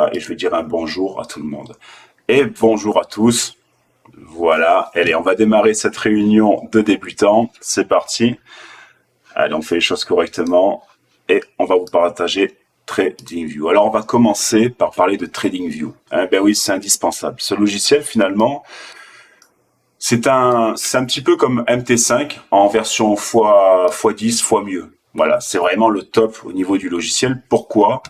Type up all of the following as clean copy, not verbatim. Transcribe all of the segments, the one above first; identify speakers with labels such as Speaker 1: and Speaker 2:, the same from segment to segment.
Speaker 1: ça et je vais dire un bonjour à tout le monde. Et bonjour à tous. Voilà. Allez, on va démarrer cette réunion de débutants. C'est parti. Allez, on fait les choses correctement et on va vous partager TradingView. Alors, on va commencer par parler de TradingView. Ben oui, c'est indispensable. Ce logiciel, finalement, c'est un petit peu comme MT5 en version x10, fois mieux. Voilà, c'est vraiment le top au niveau du logiciel. Pourquoi?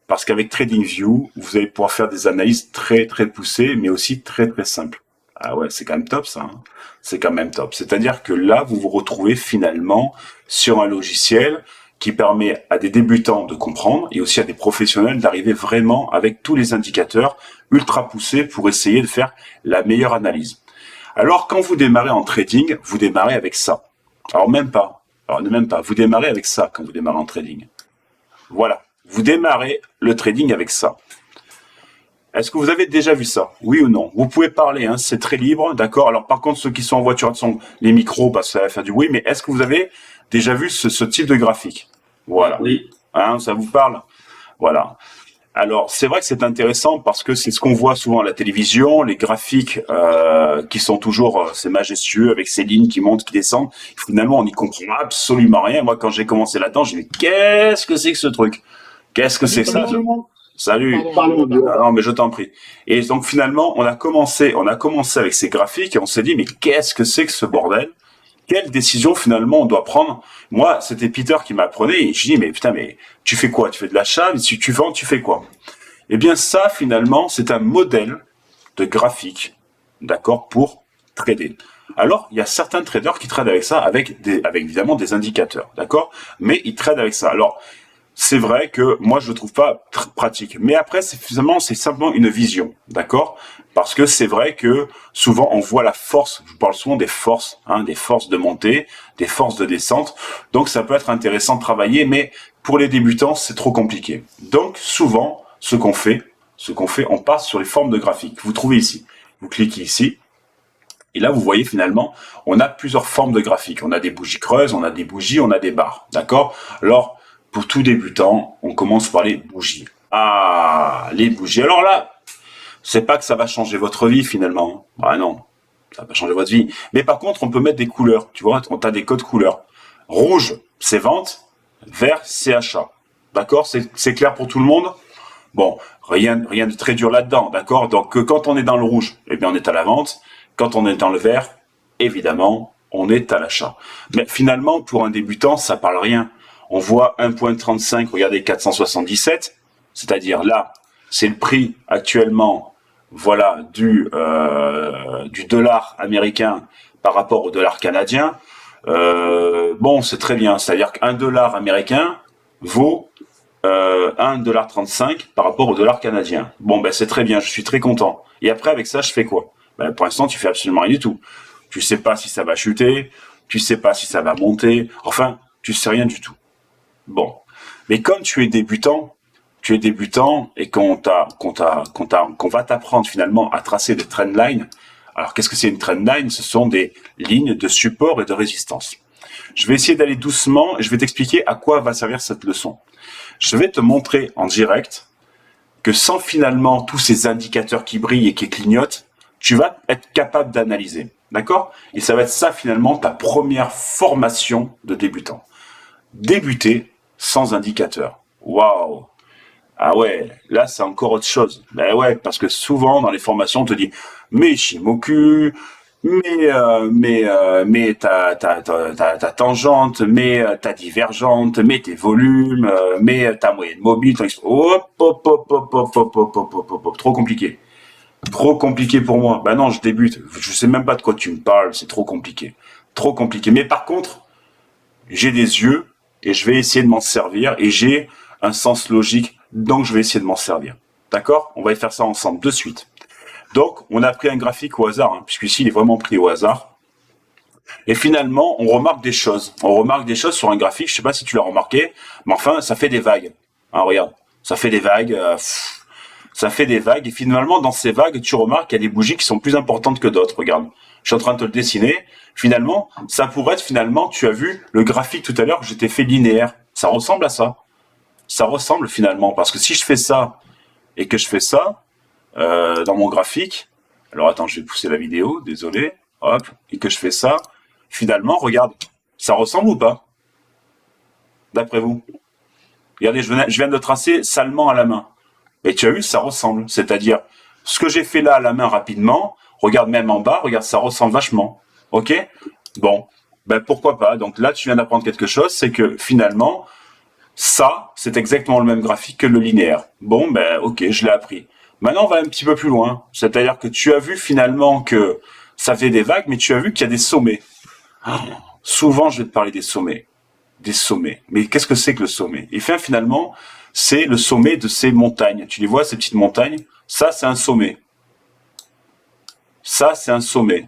Speaker 1: Parce qu'avec TradingView, vous allez pouvoir faire des analyses très très poussées, mais aussi très très simples. Ah ouais, c'est quand même top ça. Hein. C'est quand même top. C'est-à-dire que là, vous vous retrouvez finalement sur un logiciel qui permet à des débutants de comprendre et aussi à des professionnels d'arriver vraiment avec tous les indicateurs ultra poussés pour essayer de faire la meilleure analyse. Alors, quand vous démarrez en trading, vous démarrez avec ça. Alors, même pas. Alors, même pas. Vous démarrez avec ça quand vous démarrez en trading. Voilà. Vous démarrez le trading avec ça. Est-ce que vous avez déjà vu ça? Oui ou non? Vous pouvez parler, hein, c'est très libre, d'accord? Alors, par contre, ceux qui sont en voiture, les micros, parce que ça va faire du bruit, mais est-ce que vous avez déjà vu ce type de graphique? Voilà.
Speaker 2: Oui.
Speaker 1: Hein, ça vous parle? Voilà. Alors, c'est vrai que c'est intéressant parce que c'est ce qu'on voit souvent à la télévision, les graphiques qui sont toujours c'est majestueux avec ces lignes qui montent, qui descendent. Finalement, on n'y comprend absolument rien. Moi, quand j'ai commencé là-dedans, j'ai dit qu'est-ce que c'est que ce truc? Qu'est-ce que c'est ça? Salut. Non, mais je t'en prie. Et donc finalement, on a commencé avec ces graphiques et on s'est dit mais qu'est-ce que c'est que ce bordel? Quelle décision finalement on doit prendre? Moi, c'était Peter qui m'apprenait et je dis mais putain mais tu fais quoi? Tu fais de l'achat? Mais si tu vends, tu fais quoi? Eh bien ça finalement, c'est un modèle de graphique, d'accord, pour trader. Alors, il y a certains traders qui tradent avec ça, avec évidemment des indicateurs, d'accord? Mais ils tradent avec ça. Alors, c'est vrai que moi je le trouve pas pratique. Mais après, c'est simplement une vision, d'accord? Parce que c'est vrai que souvent on voit la force. Je parle souvent des forces, hein, des forces de montée, des forces de descente. Donc ça peut être intéressant de travailler, mais pour les débutants c'est trop compliqué. Donc souvent, ce qu'on fait, on passe sur les formes de graphiques. Vous trouvez ici. Vous cliquez ici. Et là, vous voyez finalement, on a plusieurs formes de graphiques. On a des bougies creuses, on a des bougies, on a des barres, d'accord? Alors pour tout débutant, on commence par les bougies. Ah, les bougies. Alors là, c'est pas que ça va changer votre vie finalement. Ah non, ça va pas changer votre vie. Mais par contre, on peut mettre des couleurs. Tu vois, on a des codes couleurs. Rouge, c'est vente. Vert, c'est achat. D'accord? C'est clair pour tout le monde? Bon, rien de très dur là-dedans, d'accord? Donc quand on est dans le rouge, eh bien on est à la vente. Quand on est dans le vert, évidemment, on est à l'achat. Mais finalement, pour un débutant, ça parle rien. On voit 1.35, regardez 477, c'est-à-dire là, c'est le prix actuellement, voilà, du dollar américain par rapport au dollar canadien. Bon, c'est très bien, c'est-à-dire qu'un dollar américain vaut 1,35$ par rapport au dollar canadien. Bon, ben c'est très bien, je suis très content. Et après, avec ça, je fais quoi? Ben, pour l'instant, tu fais absolument rien du tout. Tu sais pas si ça va chuter, tu sais pas si ça va monter, enfin, tu sais rien du tout. Bon, mais comme tu es débutant et qu'on va t'apprendre finalement à tracer des trendlines. Alors, qu'est-ce que c'est une trendline? Ce sont des lignes de support et de résistance. Je vais essayer d'aller doucement et je vais t'expliquer à quoi va servir cette leçon. Je vais te montrer en direct que sans finalement tous ces indicateurs qui brillent et qui clignotent, tu vas être capable d'analyser. D'accord? Et ça va être ça finalement ta première formation de débutant. Débuter sans indicateur. Waouh! Ah ouais, là c'est encore autre chose. Ben ouais, parce que souvent dans les formations on te dit mais Shimoku, mais ta tangente, mais ta divergente, mais tes volumes, mais ta moyenne mobile, hop, hop, hop, hop, hop, hop, hop, hop, hop, hop, trop compliqué. Trop compliqué pour moi. Ben non, je débute. Je sais même pas de quoi tu me parles, c'est trop compliqué. Trop compliqué. Mais par contre, j'ai des yeux et je vais essayer de m'en servir et j'ai un sens logique, donc je vais essayer de m'en servir. D'accord? On va y faire ça ensemble de suite. Donc, on a pris un graphique au hasard, hein, puisqu'ici, il est vraiment pris au hasard. Et finalement, on remarque des choses. On remarque des choses sur un graphique, je sais pas si tu l'as remarqué, mais enfin, ça fait des vagues. Hein, regarde, ça fait des vagues, ça fait des vagues, et finalement, dans ces vagues, tu remarques qu'il y a des bougies qui sont plus importantes que d'autres, regarde. Je suis en train de te le dessiner. Finalement, ça pourrait être, finalement, tu as vu le graphique tout à l'heure que je t'ai fait linéaire. Ça ressemble à ça. Ça ressemble finalement, parce que si je fais ça, et que je fais ça dans mon graphique, alors attends, je vais pousser la vidéo, désolé, hop, et que je fais ça, finalement, regarde, ça ressemble ou pas? D'après vous? Regardez, je viens de tracer salement à la main. Et tu as vu, ça ressemble. C'est-à-dire, ce que j'ai fait là à la main rapidement, regarde même en bas, regarde, ça ressemble vachement. Ok? Bon, ben pourquoi pas. Donc là, tu viens d'apprendre quelque chose, c'est que finalement, ça, c'est exactement le même graphique que le linéaire. Bon, ben ok, je l'ai appris. Maintenant, on va un petit peu plus loin. C'est-à-dire que tu as vu finalement que ça fait des vagues, mais tu as vu qu'il y a des sommets. Souvent, je vais te parler des sommets. Des sommets. Mais qu'est-ce que c'est que le sommet? Et finalement, c'est le sommet de ces montagnes. Tu les vois, ces petites montagnes? Ça, c'est un sommet. Ça, c'est un sommet.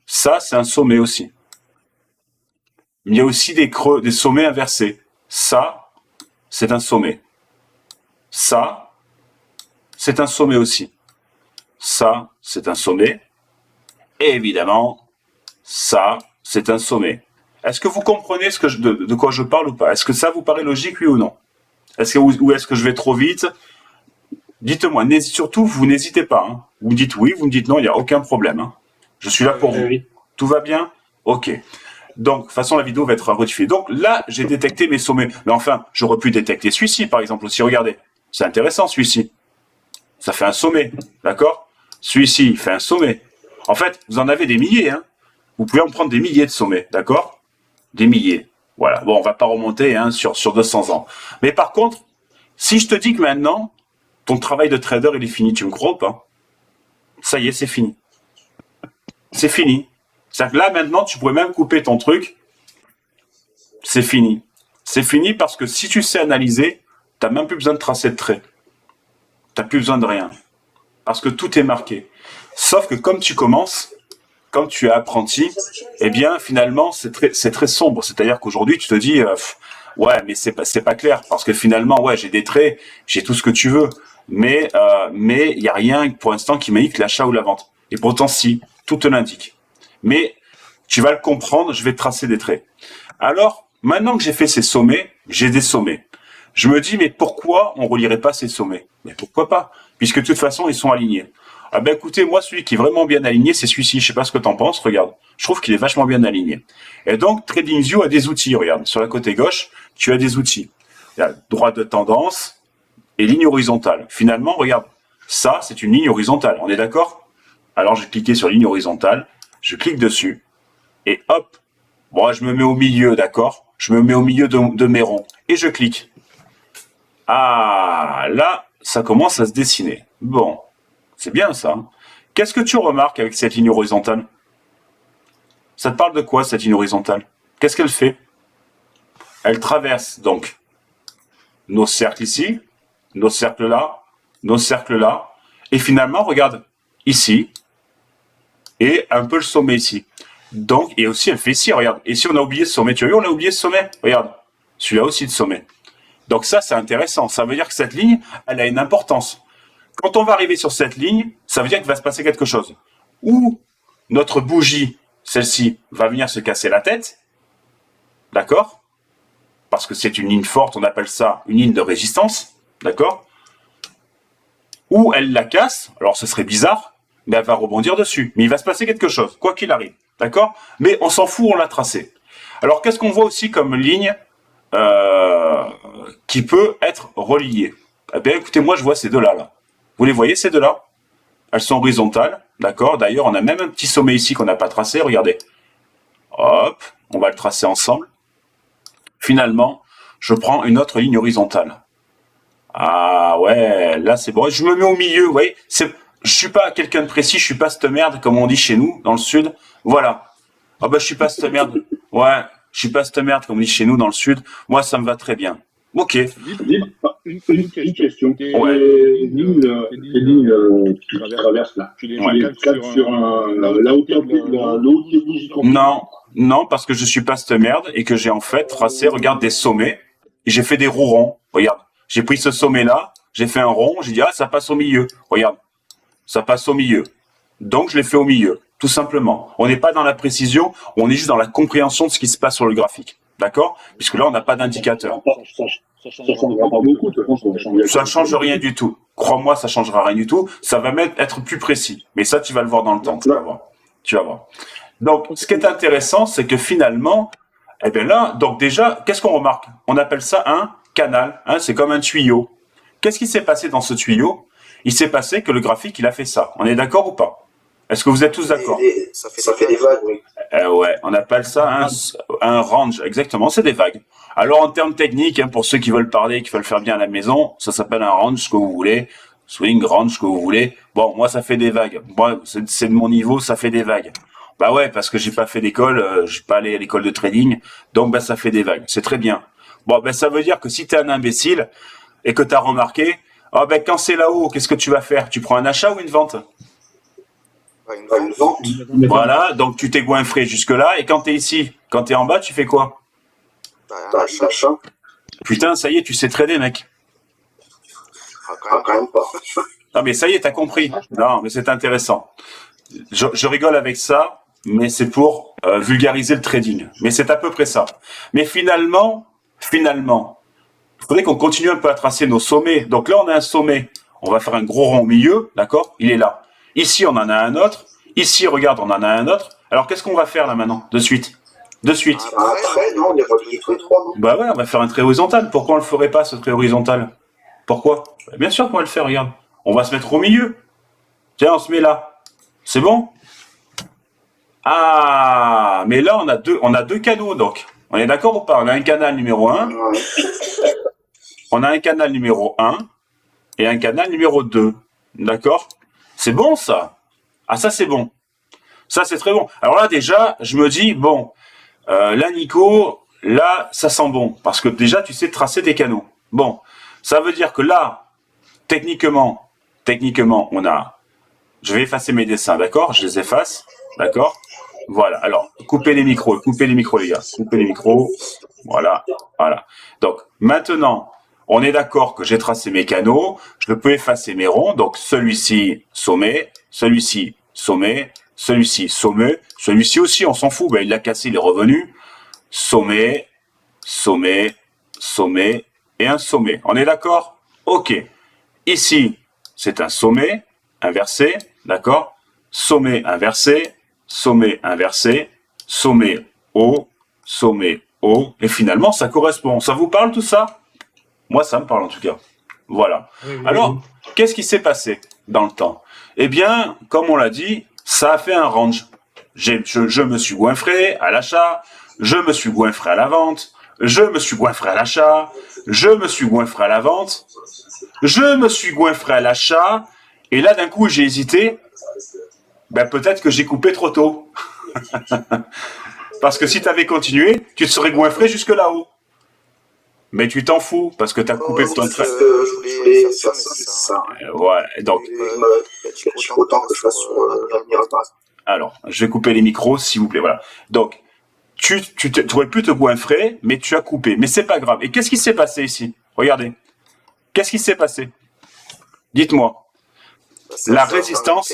Speaker 1: Ça, c'est un sommet aussi. Il y a aussi des creux, des sommets inversés. Ça, c'est un sommet. Ça, c'est un sommet aussi. Ça, c'est un sommet. Et évidemment, ça, c'est un sommet. Est-ce que vous comprenez de quoi je parle ou pas? Est-ce que ça vous paraît logique, oui ou non? Ou est-ce que je vais trop vite? Dites-moi, surtout, vous n'hésitez pas. Hein. Vous me dites oui, vous me dites non, il n'y a aucun problème. Hein. Je suis là pour vous.
Speaker 2: Oui.
Speaker 1: Tout va bien? Ok. Donc, de toute façon, la vidéo va être rediffusée. Donc là, j'ai détecté mes sommets. Mais enfin, j'aurais pu détecter celui-ci, par exemple, aussi. Regardez. C'est intéressant, celui-ci. Ça fait un sommet. D'accord? Celui-ci, il fait un sommet. En fait, vous en avez des milliers. Hein. Vous pouvez en prendre des milliers de sommets. D'accord? Des milliers. Voilà. Bon, on va pas remonter hein, sur 200 ans. Mais par contre, si je te dis que maintenant, ton travail de trader, il est fini, tu me crois ou pas? Ça y est, c'est fini. C'est fini. C'est-à-dire que là, maintenant, tu pourrais même couper ton truc. C'est fini. C'est fini parce que si tu sais analyser, tu n'as même plus besoin de tracer de traits. Tu n'as plus besoin de rien. Parce que tout est marqué. Sauf que comme tu commences, comme tu es apprenti, eh bien, finalement, c'est très sombre. C'est-à-dire qu'aujourd'hui, tu te dis, ouais, mais c'est pas clair. Parce que finalement, ouais, j'ai des traits, j'ai tout ce que tu veux. Mais il n'y a rien pour l'instant qui m'indique l'achat ou la vente. Et pourtant, si, tout te l'indique. Mais tu vas le comprendre, je vais te tracer des traits. Alors, maintenant que j'ai fait ces sommets, j'ai des sommets. Je me dis, mais pourquoi on relierait pas ces sommets? Mais pourquoi pas? Puisque de toute façon, ils sont alignés. Ah ben écoutez, moi, celui qui est vraiment bien aligné, c'est celui-ci. Je sais pas ce que t'en penses, regarde. Je trouve qu'il est vachement bien aligné. Et donc, TradingView a des outils, regarde. Sur la côté gauche, tu as des outils. Il y a droit de tendance et ligne horizontale. Finalement, regarde. Ça, c'est une ligne horizontale. On est d'accord? Alors, je vais cliquer sur ligne horizontale. Je clique dessus. Et hop. Bon, je me mets au milieu, d'accord? Je me mets au milieu de mes ronds. Et je clique. Ah, là, ça commence à se dessiner. Bon. C'est bien ça. Qu'est-ce que tu remarques avec cette ligne horizontale? Ça te parle de quoi, cette ligne horizontale? Qu'est-ce qu'elle fait? Elle traverse donc nos cercles ici, nos cercles là, nos cercles là, et finalement, regarde, ici, et un peu le sommet ici. Donc, et aussi, elle fait ici, regarde. Et si on a oublié ce sommet, tu as vu, on a oublié ce sommet? Regarde, celui-là aussi de sommet. Donc ça, c'est intéressant. Ça veut dire que cette ligne, elle a une importance. Quand on va arriver sur cette ligne, ça veut dire qu'il va se passer quelque chose. Ou notre bougie, celle-ci, va venir se casser la tête, d'accord? Parce que c'est une ligne forte, on appelle ça une ligne de résistance, d'accord? Ou elle la casse, alors ce serait bizarre, mais elle va rebondir dessus. Mais il va se passer quelque chose, quoi qu'il arrive, d'accord? Mais on s'en fout, on l'a tracé. Alors qu'est-ce qu'on voit aussi comme ligne qui peut être reliée? Eh bien écoutez, moi je vois ces deux-là, là. Vous les voyez, ces deux-là? Elles sont horizontales, d'accord? D'ailleurs, on a même un petit sommet ici qu'on n'a pas tracé, regardez. Hop, on va le tracer ensemble. Finalement, je prends une autre ligne horizontale. Ah ouais, là c'est bon. Je me mets au milieu, vous voyez? Je suis pas quelqu'un de précis, je suis pas cette merde, comme on dit chez nous, dans le sud. Voilà. Ah bah je suis pas cette merde. Ouais, je suis pas cette merde, comme on dit chez nous, dans le sud. Moi, ça me va très bien. Ok.
Speaker 3: Une question.
Speaker 1: Ouais.
Speaker 3: Les lignes qui traversent là, tu les calques sur la hauteur des bougies.
Speaker 1: Non, parce que je suis pas cette merde et que j'ai en fait tracé, regarde, des sommets et j'ai fait des roues ronds. Regarde, j'ai pris ce sommet-là, j'ai fait un rond, j'ai dit, ah, ça passe au milieu. Regarde, ça passe au milieu. Donc, je l'ai fait au milieu, tout simplement. On n'est pas dans la précision, on est juste dans la compréhension de ce qui se passe sur le graphique. D'accord? Puisque là, on n'a pas d'indicateur.
Speaker 3: Ça changera pas beaucoup, de toute façon,
Speaker 1: Ça change rien du tout. Crois-moi, ça changera rien du tout. Ça va même être plus précis. Mais ça, tu vas le voir dans le temps. Tu vas voir. Tu vas voir. Donc, ce qui est intéressant, c'est que finalement, eh bien là, donc déjà, qu'est-ce qu'on remarque? On appelle ça un canal. Hein, c'est comme un tuyau. Qu'est-ce qui s'est passé dans ce tuyau? Il s'est passé que le graphique, il a fait ça. On est d'accord ou pas? Est-ce que vous êtes tous d'accord?
Speaker 2: Ça fait des vagues, oui.
Speaker 1: Ouais, on appelle ça un range. Exactement, c'est des vagues. Alors, en termes techniques, hein, pour ceux qui veulent parler, qui veulent faire bien à la maison, ça s'appelle un range, ce que vous voulez. Swing, range, ce que vous voulez. Bon, moi, ça fait des vagues. Moi, c'est de mon niveau, ça fait des vagues. Bah ouais, parce que j'ai pas fait d'école, j'ai pas allé à l'école de trading, donc bah ça fait des vagues. C'est très bien. Bon, ben ça veut dire que si t'es un imbécile et que t'as remarqué, ah ben quand c'est là-haut, qu'est-ce que tu vas faire? Tu prends un achat ou une vente?
Speaker 2: Une vente.
Speaker 1: Voilà, donc tu t'es goinfré jusque-là, et quand t'es ici, quand t'es en bas, tu fais quoi?
Speaker 2: L'achat.
Speaker 1: Putain, ça y est, tu sais trader, mec.
Speaker 2: Quand même pas.
Speaker 1: Non mais ça y est, t'as compris. Non, mais c'est intéressant. Je rigole avec ça, mais c'est pour vulgariser le trading. Mais c'est à peu près ça. Mais finalement, il faudrait qu'on continue un peu à tracer nos sommets. Donc là, on a un sommet. On va faire un gros rond au milieu, d'accord? Il est là. Ici, on en a un autre. Ici, regarde, on en a un autre. Alors, qu'est-ce qu'on va faire là maintenant? De suite.
Speaker 2: Après, non, on est relié tous les trois, non?
Speaker 1: Bah ouais, on va faire un trait horizontal. Pourquoi on le ferait pas, ce trait horizontal? Pourquoi? Bah, bien sûr qu'on va le faire, regarde. On va se mettre au milieu. Tiens, on se met là. C'est bon? Ah, mais là, on a deux canaux, donc. On est d'accord ou pas? On a un canal numéro 1.
Speaker 2: Ouais.
Speaker 1: On a un canal numéro 1 et un canal numéro 2. D'accord? C'est bon, ça? Ah, ça, c'est bon. Ça, c'est très bon. Alors là, déjà, je me dis, bon, là, Nico, là, ça sent bon. Parce que déjà, tu sais tracer des canaux. Bon, ça veut dire que là, techniquement, on a... Je vais effacer mes dessins, d'accord? Je les efface, d'accord? Voilà. Alors, coupez les micros, les gars. Coupez les micros. Voilà. Donc, maintenant, on est d'accord que j'ai tracé mes canaux. Je peux effacer mes ronds. Donc, celui-ci, sommet. Celui-ci, sommet. Celui-ci, sommet. Celui-ci aussi, on s'en fout. Ben, il l'a cassé, il est revenu. Sommet, sommet, sommet et un sommet. On est d'accord? Ok. Ici, c'est un sommet inversé. D'accord? Sommet inversé. Sommet inversé, sommet haut, et finalement ça correspond. Ça vous parle tout ça? Moi ça me parle en tout cas. Voilà. Alors, qu'est-ce qui s'est passé dans le temps? Eh bien, comme on l'a dit, ça a fait un range. Je me suis goinfré à l'achat, je me suis goinfré à la vente, je me suis goinfré à l'achat, je me suis goinfré à la vente, je me suis goinfré à l'achat, et là d'un coup j'ai hésité. Ben peut-être que j'ai coupé trop tôt. Parce que si tu avais continué, tu te serais goinfré jusque là-haut. Mais tu t'en fous, parce que tu as coupé ton trait.
Speaker 2: Je voulais faire ça, mais ça.
Speaker 1: Ouais, donc.
Speaker 2: Il faut autant que je fasse sur
Speaker 1: Alors, je vais couper les micros, s'il vous plaît, voilà. Donc, tu aurais pu te goinfrer, mais tu as coupé. Mais c'est pas grave. Et qu'est-ce qui s'est passé ici? Regardez. Qu'est-ce qui s'est passé? Dites-moi. La résistance,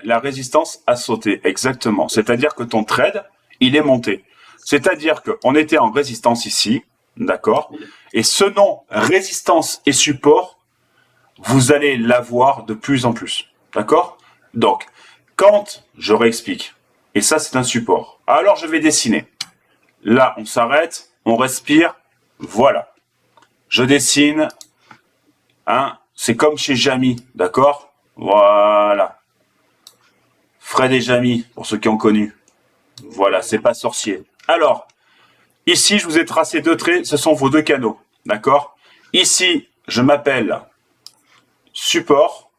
Speaker 1: la résistance a sauté, exactement. C'est-à-dire que ton trade, il est monté. C'est-à-dire qu'on était en résistance ici, d'accord? Et ce nom, résistance et support, vous allez l'avoir de plus en plus, d'accord? Donc, quand je réexplique, et ça c'est un support, alors je vais dessiner. Là, on s'arrête, on respire, voilà. Je dessine, hein, c'est comme chez Jamy, d'accord? Voilà. Fred et Jamy, pour ceux qui ont connu. Voilà, c'est pas sorcier. Alors, ici, je vous ai tracé deux traits, ce sont vos deux canaux. D'accord? Ici, je m'appelle support.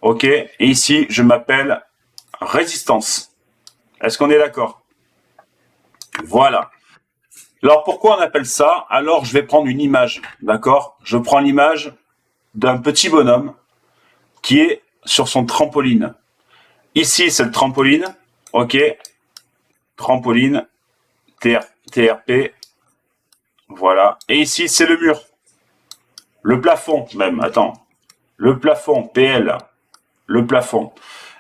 Speaker 1: Ok? Et ici, je m'appelle résistance. Est-ce qu'on est d'accord? Voilà. Alors, pourquoi on appelle ça? Alors, je vais prendre une image. D'accord? Je prends l'image d'un petit bonhomme qui est sur son trampoline. Ici, c'est le trampoline. Ok. Trampoline. TRP. Voilà. Et ici, c'est le mur. Le plafond, même. Attends. Le plafond. PL. Le plafond.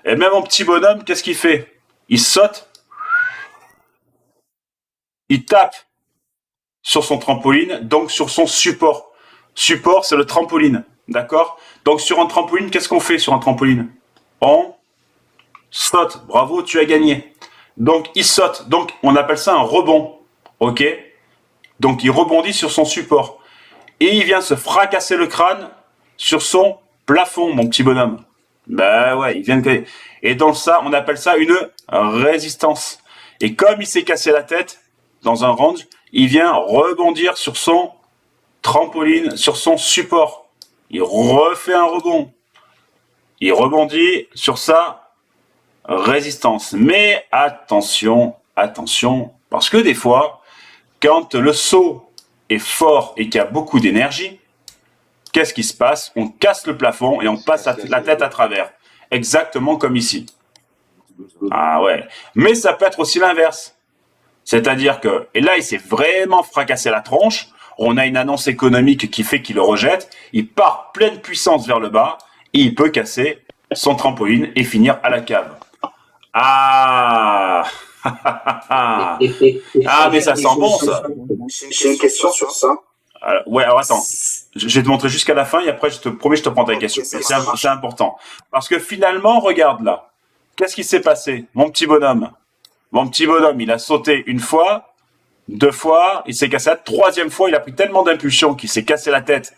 Speaker 1: Et même mon petit bonhomme, qu'est-ce qu'il fait? Il saute. Il tape. sur son trampoline, donc sur son support. Support, c'est le trampoline, d'accord? Donc sur un trampoline, qu'est-ce qu'on fait sur un trampoline? On saute. Bravo, tu as gagné. Donc il saute. Donc on appelle ça un rebond, ok? Donc il rebondit sur son support et il vient se fracasser le crâne sur son plafond, mon petit bonhomme. Ben ouais, il vient de... Et dans ça, on appelle ça une résistance. Et comme il s'est cassé la tête dans un range, il vient rebondir sur son trampoline, sur son support. Il refait un rebond. Il rebondit sur sa résistance. Mais attention, attention, parce que des fois, quand le saut est fort et qu'il y a beaucoup d'énergie, qu'est-ce qui se passe? On casse le plafond et on passe la tête à travers. Exactement comme ici. Ah ouais. Mais ça peut être aussi l'inverse. C'est-à-dire que, et là, il s'est vraiment fracassé la tronche. On a une annonce économique qui fait qu'il le rejette. Il part pleine puissance vers le bas et il peut casser son trampoline et finir à la cave. Ah ah, mais ça sent bon, ça.
Speaker 2: J'ai une question sur ça.
Speaker 1: Ouais, alors attends. Je vais te montrer jusqu'à la fin et après, je te promets, je te prends ta question. C'est important. Parce que finalement, regarde là. Qu'est-ce qui s'est passé? Mon petit bonhomme, il a sauté une fois, 2 fois, il s'est cassé la troisième fois, il a pris tellement d'impulsion qu'il s'est cassé la tête.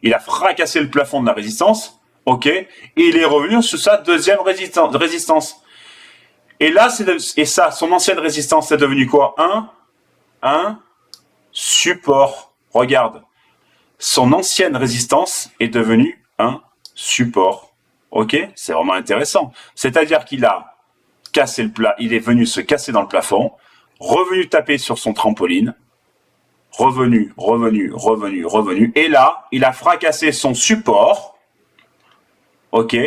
Speaker 1: Il a fracassé le plafond de la résistance, ok? Et il est revenu sur sa deuxième résistance. Et là, son ancienne résistance, c'est devenu quoi? Un support. Regarde. Son ancienne résistance est devenue un support. Ok? C'est vraiment intéressant. C'est-à-dire qu'il a cassé il est venu se casser dans le plafond, revenu taper sur son trampoline, revenu. Et là, il a fracassé son support. Ok?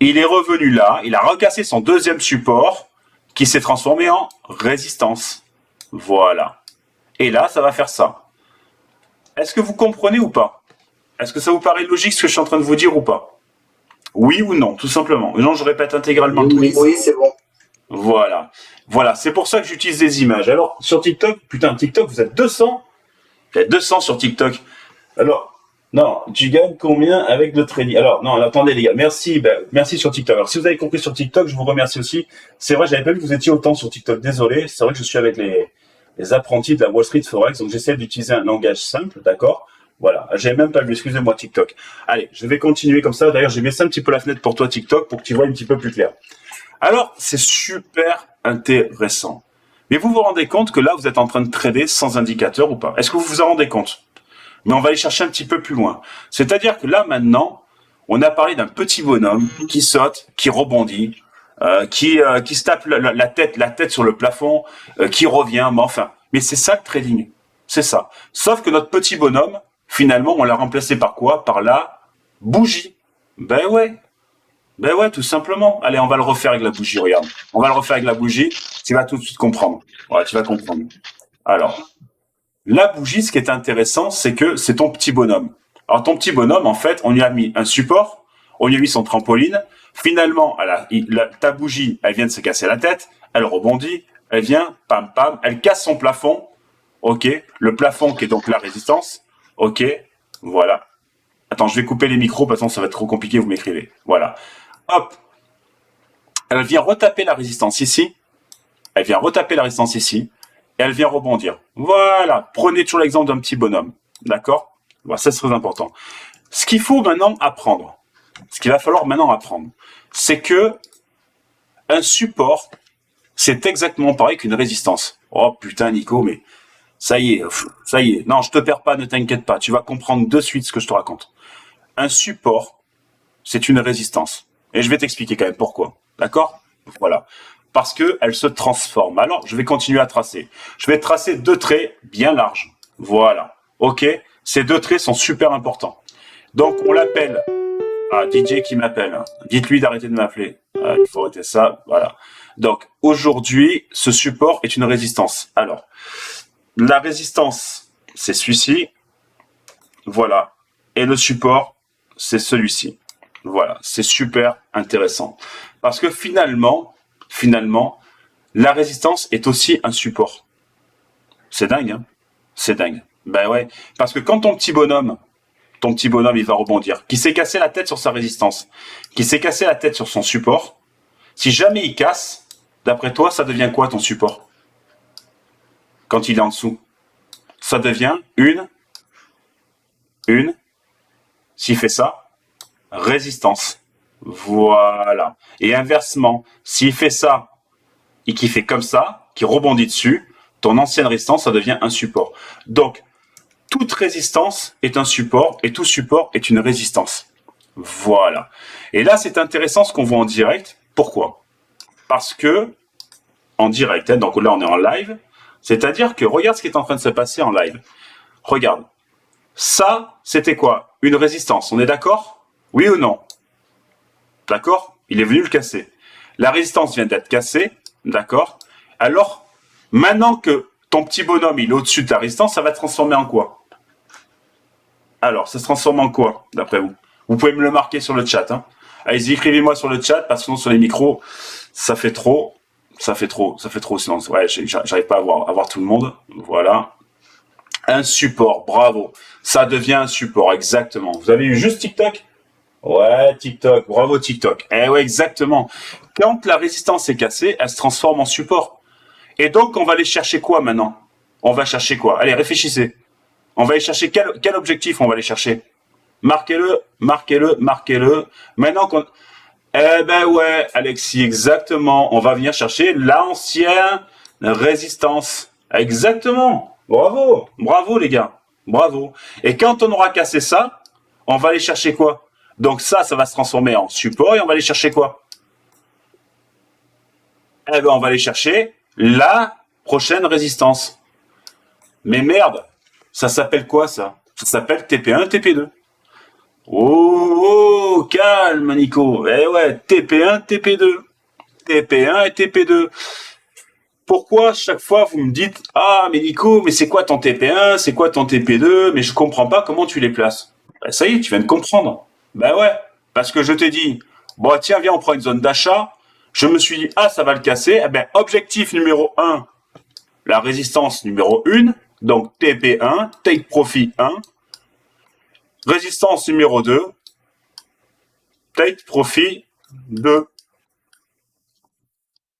Speaker 1: Il est revenu là, il a recassé son deuxième support qui s'est transformé en résistance. Voilà. Et là, ça va faire ça. Est-ce que vous comprenez ou pas? Est-ce que ça vous paraît logique ce que je suis en train de vous dire ou pas? Oui ou non, tout simplement. Non, je répète intégralement.
Speaker 2: Oui, c'est bon.
Speaker 1: Voilà. Voilà, c'est pour ça que j'utilise des images. Alors, sur TikTok, putain, TikTok, vous êtes 200. Vous êtes 200 sur TikTok. Alors, non, tu gagnes combien avec le trading? Alors, non, attendez les gars, merci sur TikTok. Alors, si vous avez compris sur TikTok, je vous remercie aussi. C'est vrai, j'avais pas vu que vous étiez autant sur TikTok, désolé. C'est vrai que je suis avec les apprentis de la Wall Street Forex, donc j'essaie d'utiliser un langage simple, d'accord? Voilà, j'ai même pas vu, excusez-moi TikTok. Allez, je vais continuer comme ça. D'ailleurs, j'ai baissé un petit peu la fenêtre pour toi TikTok pour que tu vois un petit peu plus clair. Alors, c'est super intéressant. Mais vous vous rendez compte que là, vous êtes en train de trader sans indicateur ou pas? Est-ce que vous vous en rendez compte? Mais on va aller chercher un petit peu plus loin. C'est-à-dire que là, maintenant, on a parlé d'un petit bonhomme qui saute, qui rebondit, qui se tape la tête sur le plafond, qui revient, mais c'est ça le trading. C'est ça. Sauf que notre petit bonhomme, finalement, on l'a remplacé par quoi? Par la bougie. Ben ouais, tout simplement. Allez, on va le refaire avec la bougie, regarde. On va le refaire avec la bougie, tu vas tout de suite comprendre. Ouais, tu vas comprendre. Alors, la bougie, ce qui est intéressant, c'est que c'est ton petit bonhomme. Alors, ton petit bonhomme, en fait, on lui a mis un support, on lui a mis son trampoline. Finalement, ta bougie, elle vient de se casser la tête, elle rebondit, elle vient, pam, pam, elle casse son plafond. Ok, le plafond qui est donc la résistance. Ok, voilà. Attends, je vais couper les micros, parce que ça va être trop compliqué, vous m'écrivez. Voilà. Hop. Elle vient retaper la résistance ici. Elle vient retaper la résistance ici. Et elle vient rebondir. Voilà. Prenez toujours l'exemple d'un petit bonhomme. D'accord? Voilà, ça c'est très important. Ce qu'il faut maintenant apprendre, ce qu'il va falloir maintenant apprendre, c'est que un support, c'est exactement pareil qu'une résistance. Oh putain, Nico, mais ça y est. Non, je te perds pas, ne t'inquiète pas. Tu vas comprendre de suite ce que je te raconte. Un support, c'est une résistance. Et je vais t'expliquer quand même pourquoi. D'accord? Voilà. Parce que elle se transforme. Alors, je vais continuer à tracer. Je vais tracer 2 traits bien larges. Voilà. Ok? Ces 2 traits sont super importants. Donc, on l'appelle. Ah, DJ qui m'appelle. Dites-lui d'arrêter de m'appeler. Il faut arrêter ça. Voilà. Donc, aujourd'hui, ce support est une résistance. Alors, la résistance, c'est celui-ci. Voilà. Et le support, c'est celui-ci. Voilà. C'est super intéressant. Parce que finalement, la résistance est aussi un support. C'est dingue, hein? C'est dingue. Ben ouais. Parce que quand ton petit bonhomme, il va rebondir, qui s'est cassé la tête sur sa résistance, qui s'est cassé la tête sur son support, si jamais il casse, d'après toi, ça devient quoi ton support? Quand il est en dessous, ça devient une, s'il fait ça, résistance. Voilà. Et inversement, s'il fait ça et qu'il fait comme ça, qu'il rebondit dessus, ton ancienne résistance, ça devient un support. Donc, toute résistance est un support et tout support est une résistance. Voilà. Et là, c'est intéressant ce qu'on voit en direct. Pourquoi? Parce que, en direct, hein, donc là, on est en live, c'est-à-dire que regarde ce qui est en train de se passer en live. Regarde. Ça, c'était quoi? Une résistance. On est d'accord? Oui ou non? D'accord? Il est venu le casser. La résistance vient d'être cassée. D'accord? Alors, maintenant que ton petit bonhomme, il est au-dessus de la résistance, ça va se transformer en quoi? Alors, ça se transforme en quoi, d'après vous? Vous pouvez me le marquer sur le chat. Hein. Allez-y, écrivez-moi sur le chat, parce que sinon, sur les micros, ça fait trop. Sinon, ouais, j'arrive pas à voir tout le monde. Voilà. Un support, bravo. Ça devient un support, exactement. Vous avez eu juste TikTok? Ouais, TikTok, bravo TikTok. Eh ouais, exactement. Quand la résistance est cassée, elle se transforme en support. Et donc, on va aller chercher quoi maintenant? On va chercher quoi? Allez, réfléchissez. On va aller chercher quel objectif on va aller chercher? Marquez-le. Maintenant qu'on... Eh ben ouais, Alexis, exactement. On va venir chercher l'ancienne résistance. Exactement. Bravo les gars. Bravo. Et quand on aura cassé ça, on va aller chercher quoi? Donc ça va se transformer en support et on va aller chercher quoi? Eh ben on va aller chercher la prochaine résistance. Mais merde, ça s'appelle quoi ça? Ça s'appelle TP1, TP2. Oh, calme Nico. Eh ouais, TP1, TP2. TP1 et TP2. Pourquoi chaque fois vous me dites « Ah, mais Nico, mais c'est quoi ton TP1, c'est quoi ton TP2, mais je comprends pas comment tu les places. » Ben ça y est, tu viens de comprendre. Ben ouais, parce que je t'ai dit « Bon, tiens, viens, on prend une zone d'achat. » Je me suis dit « Ah, ça va le casser. » Eh ben, objectif numéro 1, la résistance numéro 1, donc TP1, Take Profit 1. Résistance numéro 2, Take Profit 2.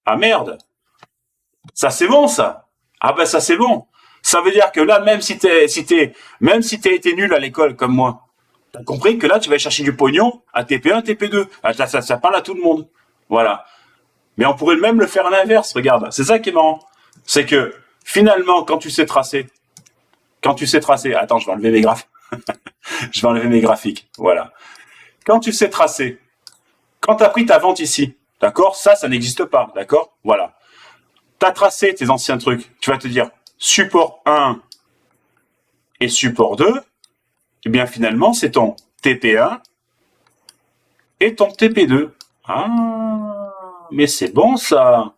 Speaker 1: Ah merde, ça c'est bon ça. Ah ben ça c'est bon. Ça veut dire que là, même si t'as été nul à l'école comme moi, t'as compris que là tu vas chercher du pognon à TP1, TP2. Ah, ça parle à tout le monde. Voilà. Mais on pourrait même le faire à l'inverse, regarde. C'est ça qui est marrant. C'est que finalement, quand tu sais tracer, attends, je vais enlever mes graphes. Je vais enlever mes graphiques. Voilà. Quand tu sais tracer, quand tu as pris ta vente ici, d'accord? Ça n'existe pas, d'accord? Voilà. Tu as tracé tes anciens trucs. Tu vas te dire support 1 et support 2. Eh bien, finalement, c'est ton TP1 et ton TP2. Ah, mais c'est bon ça.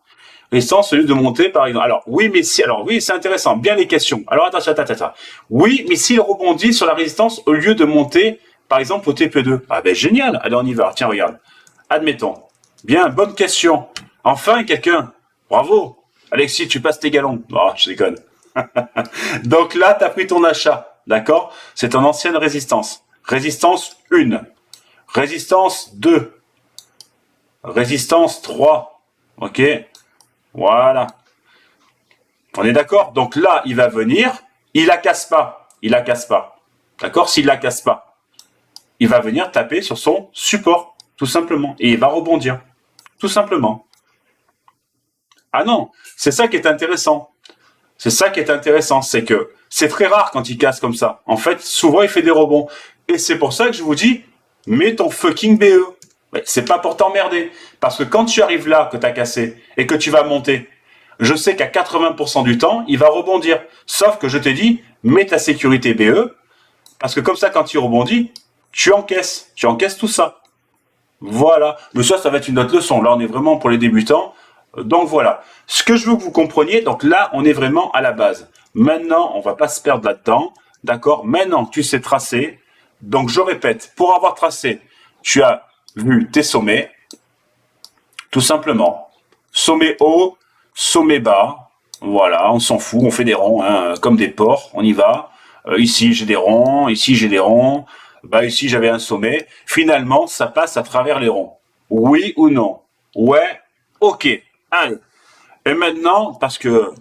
Speaker 1: Et sans celui de monter, par exemple. Alors, oui, c'est intéressant. Bien les questions. Alors, attends. Oui, mais s'il rebondit sur la résistance au lieu de monter, par exemple, au TP2. Ah ben, génial. Allez, on y va. Tiens, regarde. Admettons. Bien, bonne question. Enfin, quelqu'un. Bravo. Alexis, tu passes tes galons. Oh, je déconne. Donc là, tu as pris ton achat. D'accord? C'est ton ancienne résistance. Résistance 1. Résistance 2. Résistance 3. OK? Voilà. On est d'accord? Donc là, il va venir. Il la casse pas. D'accord? S'il la casse pas, il va venir taper sur son support. Tout simplement. Et il va rebondir. Tout simplement. Ah non, c'est ça qui est intéressant. C'est que c'est très rare quand il casse comme ça. En fait, souvent, il fait des rebonds. Et c'est pour ça que je vous dis, mets ton fucking BE. Mais c'est pas pour t'emmerder. Parce que quand tu arrives là, que tu as cassé, et que tu vas monter, je sais qu'à 80% du temps, il va rebondir. Sauf que je t'ai dit, mets ta sécurité BE, parce que comme ça, quand tu rebondis, tu encaisses tout ça. Voilà. Mais ça va être une autre leçon. Là, on est vraiment pour les débutants. Donc voilà. Ce que je veux que vous compreniez, donc là, on est vraiment à la base. Maintenant, on va pas se perdre là-dedans. D'accord? Maintenant, tu sais tracer. Donc, je répète, pour avoir tracé, tu as vu tes sommets. Tout simplement. Sommet haut, sommet bas. Voilà, on s'en fout, on fait des ronds, hein, comme des porcs, on y va. Ici j'ai des ronds, ici j'ai des ronds. Bah ici j'avais un sommet. Finalement, ça passe à travers les ronds. Oui ou non? Ouais, ok. Allez. Et maintenant, parce que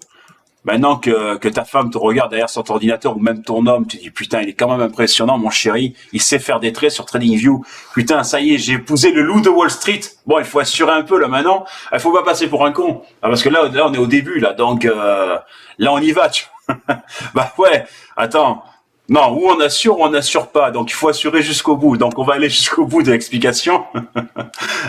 Speaker 1: maintenant que ta femme te regarde derrière son ordinateur ou même ton homme, tu dis putain, il est quand même impressionnant, mon chéri. Il sait faire des traits sur TradingView. Putain, ça y est, j'ai épousé le loup de Wall Street. Bon, il faut assurer un peu là maintenant. Il faut pas passer pour un con. Ah, parce que là, on est au début là, donc là on y va. Tu vois. Bah ouais. Attends. Non, ou on assure ou on n'assure pas. Donc il faut assurer jusqu'au bout. Donc on va aller jusqu'au bout de l'explication.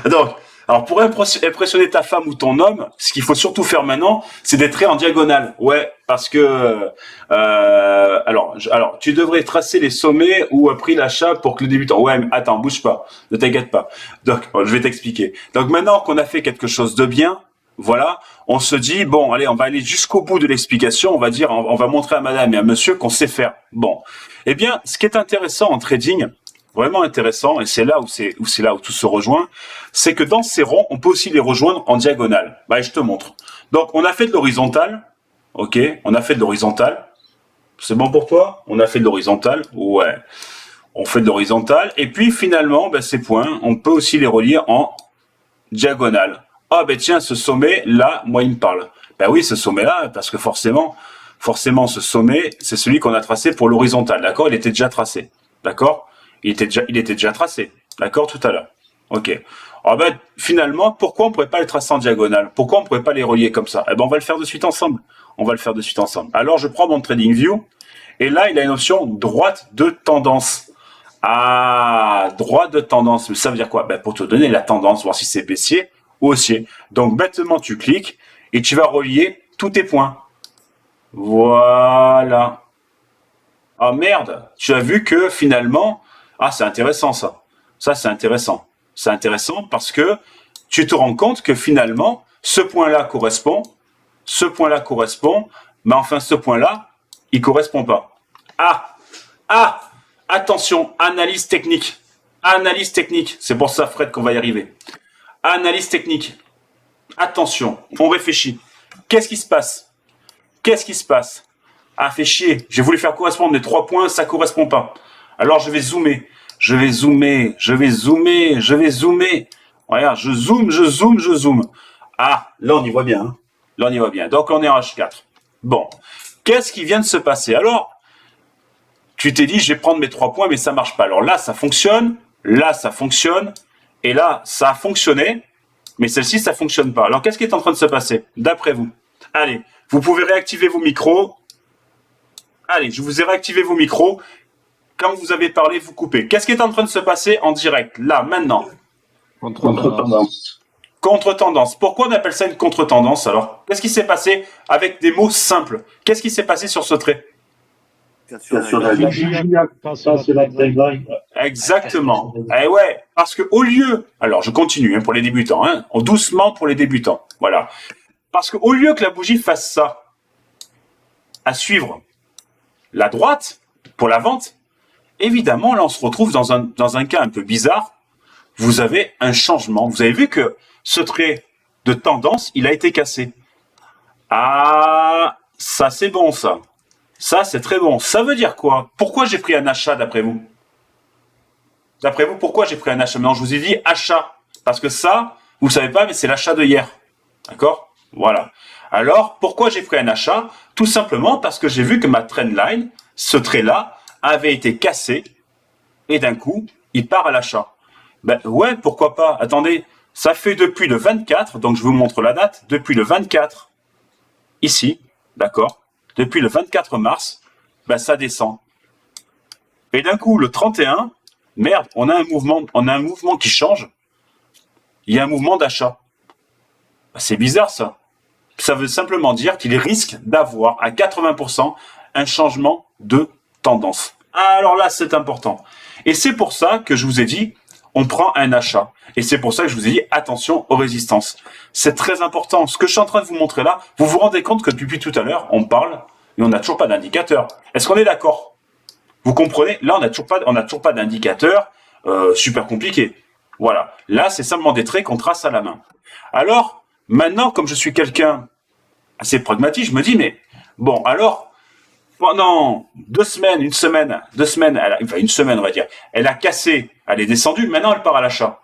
Speaker 1: Donc. Alors pour impressionner ta femme ou ton homme, ce qu'il faut surtout faire maintenant, c'est des traits en diagonale. Ouais, parce que alors tu devrais tracer les sommets ou prix l'achat pour que le débutant. Ouais, mais attends, bouge pas, ne t'inquiète pas. Donc je vais t'expliquer. Donc maintenant qu'on a fait quelque chose de bien, voilà, on se dit bon, allez, on va aller jusqu'au bout de l'explication. On va dire, on va montrer à madame et à monsieur qu'on sait faire. Bon, eh bien, ce qui est intéressant en trading, vraiment intéressant, et c'est là où tout se rejoint, c'est que dans ces ronds, on peut aussi les rejoindre en diagonale. Bah, je te montre. Donc, on a fait de l'horizontale. Ok, on a fait de l'horizontale. C'est bon pour toi? On a fait de l'horizontale. Ouais. On fait de l'horizontale. Et puis, finalement, bah, ces points, on peut aussi les relier en diagonale. Ah, ben tiens, ce sommet, là, moi, il me parle. Ben oui, ce sommet-là, parce que forcément, ce sommet, c'est celui qu'on a tracé pour l'horizontale. D'accord? Il était déjà tracé. D'accord? Il était déjà tracé. D'accord, tout à l'heure. Ok. Alors ben, finalement, pourquoi on pourrait pas les tracer en diagonale? Pourquoi on pourrait pas les relier comme ça? Eh ben, on va le faire de suite ensemble. Alors, je prends mon TradingView. Et là, il a une option droite de tendance. Ah, droite de tendance. Mais ça veut dire quoi? Ben, pour te donner la tendance, voir si c'est baissier ou haussier. Donc, bêtement, tu cliques et tu vas relier tous tes points. Voilà. Ah merde, tu as vu que finalement, ah c'est intéressant ça. Ça c'est intéressant. C'est intéressant parce que tu te rends compte que finalement, ce point-là correspond, mais enfin ce point-là, il correspond pas. Ah, attention, analyse technique. Analyse technique. C'est pour ça, Fred, qu'on va y arriver. Analyse technique. Attention, on réfléchit. Qu'est-ce qui se passe? Ah, fait chier. J'ai voulu faire correspondre les 3 points, ça correspond pas. Alors, je vais zoomer. Regarde, je zoome. Ah, là, on y voit bien. Hein. Donc, on est en H4. Bon. Qu'est-ce qui vient de se passer? Alors, tu t'es dit, je vais prendre mes 3 points, mais ça marche pas. Alors là, ça fonctionne. Et là, ça a fonctionné. Mais celle-ci, ça fonctionne pas. Alors, qu'est-ce qui est en train de se passer, d'après vous? Allez, vous pouvez réactiver vos micros. Allez, je vous ai réactivé vos micros. Quand vous avez parlé, vous coupez. Qu'est-ce qui est en train de se passer en direct, là, maintenant?
Speaker 3: Contre-tendance.
Speaker 1: Contre-tendance. Pourquoi on appelle ça une contre-tendance, alors? Qu'est-ce qui s'est passé avec des mots simples? Qu'est-ce qui s'est passé sur ce trait? Exactement. Eh ouais, parce que au lieu... Alors, je continue pour les débutants. Doucement pour les débutants. Voilà. Parce qu'au lieu que la bougie fasse ça, à suivre la droite pour la vente, évidemment, là, on se retrouve dans un cas un peu bizarre. Vous avez un changement. Vous avez vu que ce trait de tendance, il a été cassé. Ah, ça, c'est bon, ça. Ça, c'est très bon. Ça veut dire quoi? Pourquoi j'ai pris un achat, d'après vous? Pourquoi j'ai pris un achat? Non, je vous ai dit achat. Parce que ça, vous ne savez pas, mais c'est l'achat de hier. D'accord? Voilà. Alors, pourquoi j'ai pris un achat? Tout simplement parce que j'ai vu que ma trendline, ce trait-là, avait été cassé et d'un coup, il part à l'achat. Ben ouais, pourquoi pas? Attendez, ça fait depuis le 24, donc je vous montre la date, depuis le 24, ici, d'accord? Depuis le 24 mars, ben ça descend. Et d'un coup, le 31, merde, on a un mouvement qui change. Il y a un mouvement d'achat. Ben, c'est bizarre ça. Ça veut simplement dire qu'il risque d'avoir à 80% un changement de tendance. Alors là, c'est important. Et c'est pour ça que je vous ai dit, on prend un achat. Et c'est pour ça que je vous ai dit, attention aux résistances. C'est très important. Ce que je suis en train de vous montrer là, vous vous rendez compte que depuis tout à l'heure, on parle et on n'a toujours pas d'indicateur. Est-ce qu'on est d'accord? Vous comprenez? Là, on n'a toujours pas d'indicateur super compliqué. Voilà. Là, c'est simplement des traits qu'on trace à la main. Alors, maintenant, comme je suis quelqu'un assez pragmatique. Je me dis, mais bon, alors, pendant 2 semaines, une semaine, une semaine, on va dire, elle a cassé, elle est descendue, maintenant elle part à l'achat.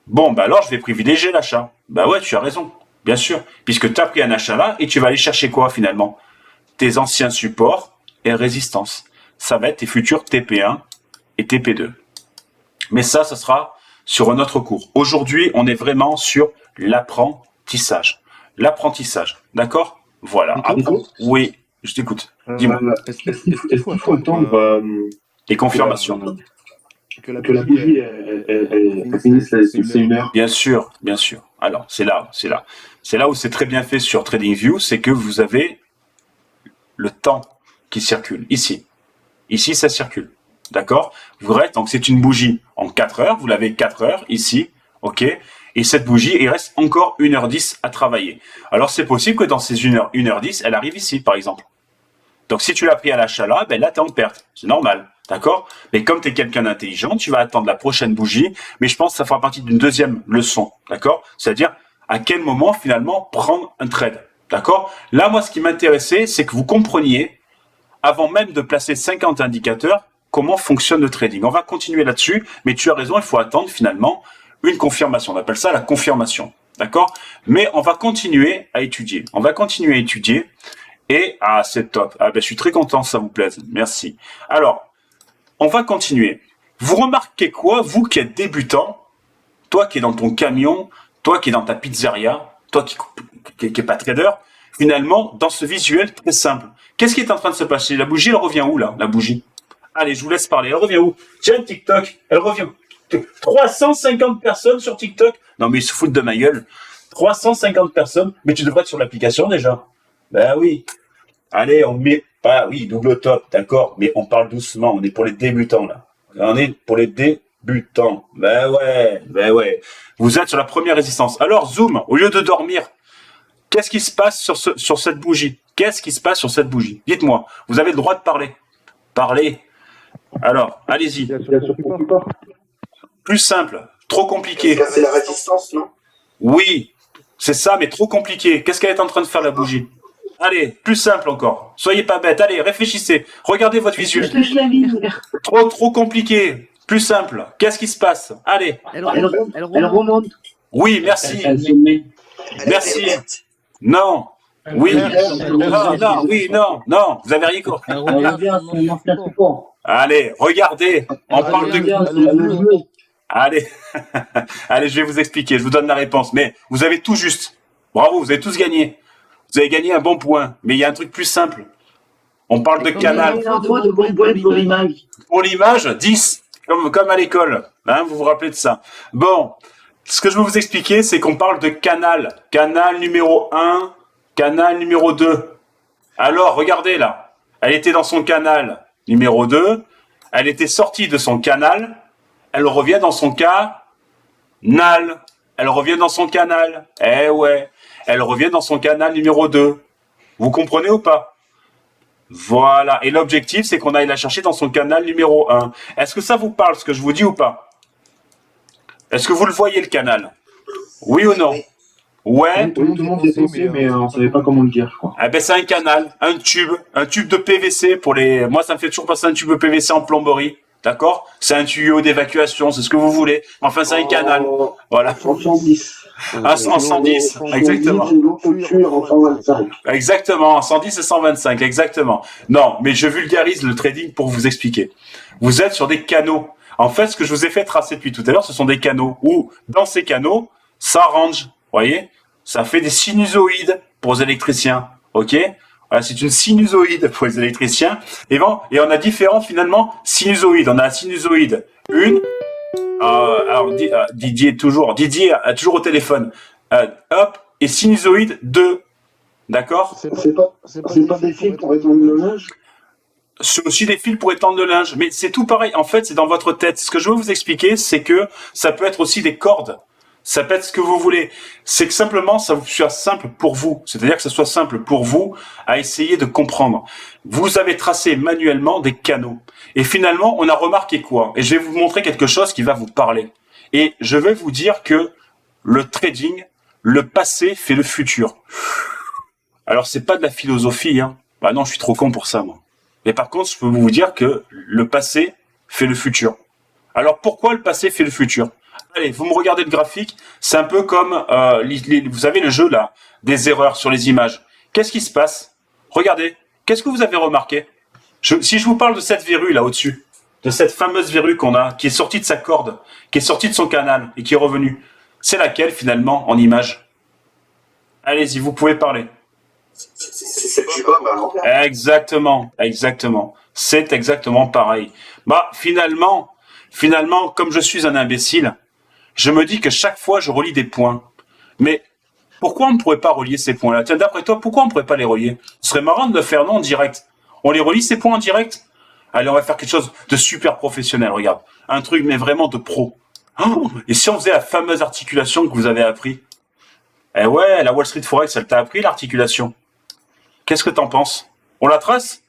Speaker 1: Bon, bah alors je vais privilégier l'achat. Bah ouais, tu as raison, bien sûr, puisque tu as pris un achat là et tu vas aller chercher quoi finalement? Tes anciens supports et résistance. Ça va être tes futurs TP1 et TP2. Mais ça sera sur un autre cours. Aujourd'hui, on est vraiment sur l'apprentissage. L'apprentissage, d'accord? Voilà. Oui, je t'écoute. Dis-moi.
Speaker 3: Est-ce qu'il faut attendre
Speaker 1: Les confirmations.
Speaker 3: que la bougie elle finisse c'est 1 heure?
Speaker 1: Bien sûr, bien sûr. Alors, c'est là où c'est très bien fait sur TradingView, c'est que vous avez le temps qui circule. Ici, ça circule. D'accord? Vous restez, donc c'est une bougie en 4 heures, vous l'avez 4 heures ici, ok? Et cette bougie, il reste encore 1h10 à travailler. Alors c'est possible que dans ces 1h10, elle arrive ici, par exemple. Donc si tu l'as pris à l'achat là, ben là, tu es en perte. C'est normal, d'accord? Mais comme tu es quelqu'un d'intelligent, tu vas attendre la prochaine bougie, mais je pense que ça fera partie d'une deuxième leçon, d'accord? C'est-à-dire, à quel moment, finalement, prendre un trade, d'accord? Là, moi, ce qui m'intéressait, c'est que vous compreniez, avant même de placer 50 indicateurs, comment fonctionne le trading. On va continuer là-dessus, mais tu as raison, il faut attendre finalement une confirmation. On appelle ça la confirmation, d'accord? Mais on va continuer à étudier. Et c'est top. Je suis très content que ça vous plaise. Merci. Alors, on va continuer. Vous remarquez quoi, vous qui êtes débutant, toi qui es dans ton camion, toi qui es dans ta pizzeria, toi qui est pas trader, finalement, dans ce visuel très simple, qu'est-ce qui est en train de se passer? La bougie, elle revient où là, la bougie? Allez, je vous laisse parler. Elle revient où? Tiens, TikTok, elle revient où? 350 personnes sur TikTok? Non, mais ils se foutent de ma gueule. 350 personnes? Mais tu devrais être sur l'application déjà. Ben oui. Allez, on met... Ah oui, double top, d'accord. Mais on parle doucement, on est pour les débutants là. On est pour les débutants. Ben ouais. Vous êtes sur la première résistance. Alors, zoom, au lieu de dormir, qu'est-ce qui se passe sur cette bougie? Qu'est-ce qui se passe sur cette bougie? Dites-moi, vous avez le droit de parler. Parlez. Alors, allez-y. Plus simple, trop compliqué.
Speaker 2: C'est la résistance, non?
Speaker 1: Oui, c'est ça, mais trop compliqué. Qu'est-ce qu'elle est en train de faire, la bougie? Allez, plus simple encore. Soyez pas bête. Allez, réfléchissez. Regardez votre visuel. Trop compliqué. Plus simple. Qu'est-ce qui se passe? Allez.
Speaker 4: Elle remonte.
Speaker 1: Oui, merci. Merci. Non. Oui. Non. Vous avez rien compris. Allez, regardez. On parle de... Allez. Allez, je vais vous expliquer. Je vous donne la réponse. Mais vous avez tout juste. Bravo, vous avez tous gagné. Vous avez gagné un bon point. Mais il y a un truc plus simple. On parle de canal. Pour l'image, 10. Comme à l'école. Hein, vous vous rappelez de ça. Bon. Ce que je veux vous expliquer, c'est qu'on parle de canal. Canal numéro 1, canal numéro 2. Alors, regardez là. Elle était dans son canal numéro 2. Elle était sortie de son canal. Elle revient dans son canal. Elle revient dans son canal. Eh ouais. Elle revient dans son canal numéro 2. Vous comprenez ou pas? Voilà. Et l'objectif, c'est qu'on aille la chercher dans son canal numéro 1. Est-ce que ça vous parle, ce que je vous dis ou pas? Est-ce que vous le voyez, le canal? Oui ou non? Ouais.
Speaker 3: Tout le monde est censé, mais on savait pas comment le dire, je crois.
Speaker 1: Eh ben, c'est un canal, un tube de PVC pour les... Moi, ça me fait toujours passer un tube de PVC en plomberie. D'accord? C'est un tuyau d'évacuation, c'est ce que vous voulez. Enfin, c'est un canal. Voilà.
Speaker 3: 110.
Speaker 1: En 110, exactement. Exactement, 110 et 125, exactement. Non, mais je vulgarise le trading pour vous expliquer. Vous êtes sur des canaux. En fait, ce que je vous ai fait tracer depuis tout à l'heure, ce sont des canaux où, dans ces canaux, ça range. Vous voyez? Ça fait des sinusoïdes pour les électriciens. OK? Voilà, c'est une sinusoïde pour les électriciens. Et bon, et on a différents, finalement, sinusoïdes. On a la sinusoïde 1. Alors, Didier a toujours au téléphone. Et sinusoïde 2. D'accord?
Speaker 3: C'est pas des fils pour étendre le linge?
Speaker 1: C'est aussi des fils pour étendre le linge. Mais c'est tout pareil. En fait, c'est dans votre tête. Ce que je veux vous expliquer, c'est que ça peut être aussi des cordes. Ça peut être ce que vous voulez. C'est que simplement, ça soit simple pour vous. C'est-à-dire que ça soit simple pour vous à essayer de comprendre. Vous avez tracé manuellement des canaux. Et finalement, on a remarqué quoi? Et je vais vous montrer quelque chose qui va vous parler. Et je vais vous dire que le trading, le passé fait le futur. Alors, c'est pas de la philosophie, hein. Bah non, je suis trop con pour ça, moi. Mais par contre, je peux vous dire que le passé fait le futur. Alors, pourquoi le passé fait le futur? Allez, vous me regardez le graphique, c'est un peu comme, vous savez, le jeu, là, des erreurs sur les images. Qu'est-ce qui se passe? Regardez, qu'est-ce que vous avez remarqué? Si je vous parle de cette verrue, là, au-dessus, de cette fameuse verrue qu'on a, qui est sortie de sa corde, qui est sortie de son canal et qui est revenue, c'est laquelle, finalement, en image? Allez-y, vous pouvez parler.
Speaker 2: C'est plus bas, non?
Speaker 1: Exactement, exactement. C'est exactement pareil. Bah, finalement, comme je suis un imbécile, je me dis que chaque fois, je relie des points. Mais pourquoi on ne pourrait pas relier ces points-là? Tiens, d'après toi, pourquoi on ne pourrait pas les relier? Ce serait marrant de le faire, non, en direct. On les relie, ces points, en direct? Allez, on va faire quelque chose de super professionnel, regarde. Un truc, mais vraiment de pro. Oh, et si on faisait la fameuse articulation que vous avez appris? Eh ouais, la Wall Street Forex, elle t'a appris l'articulation. Qu'est-ce que t'en penses? On la trace?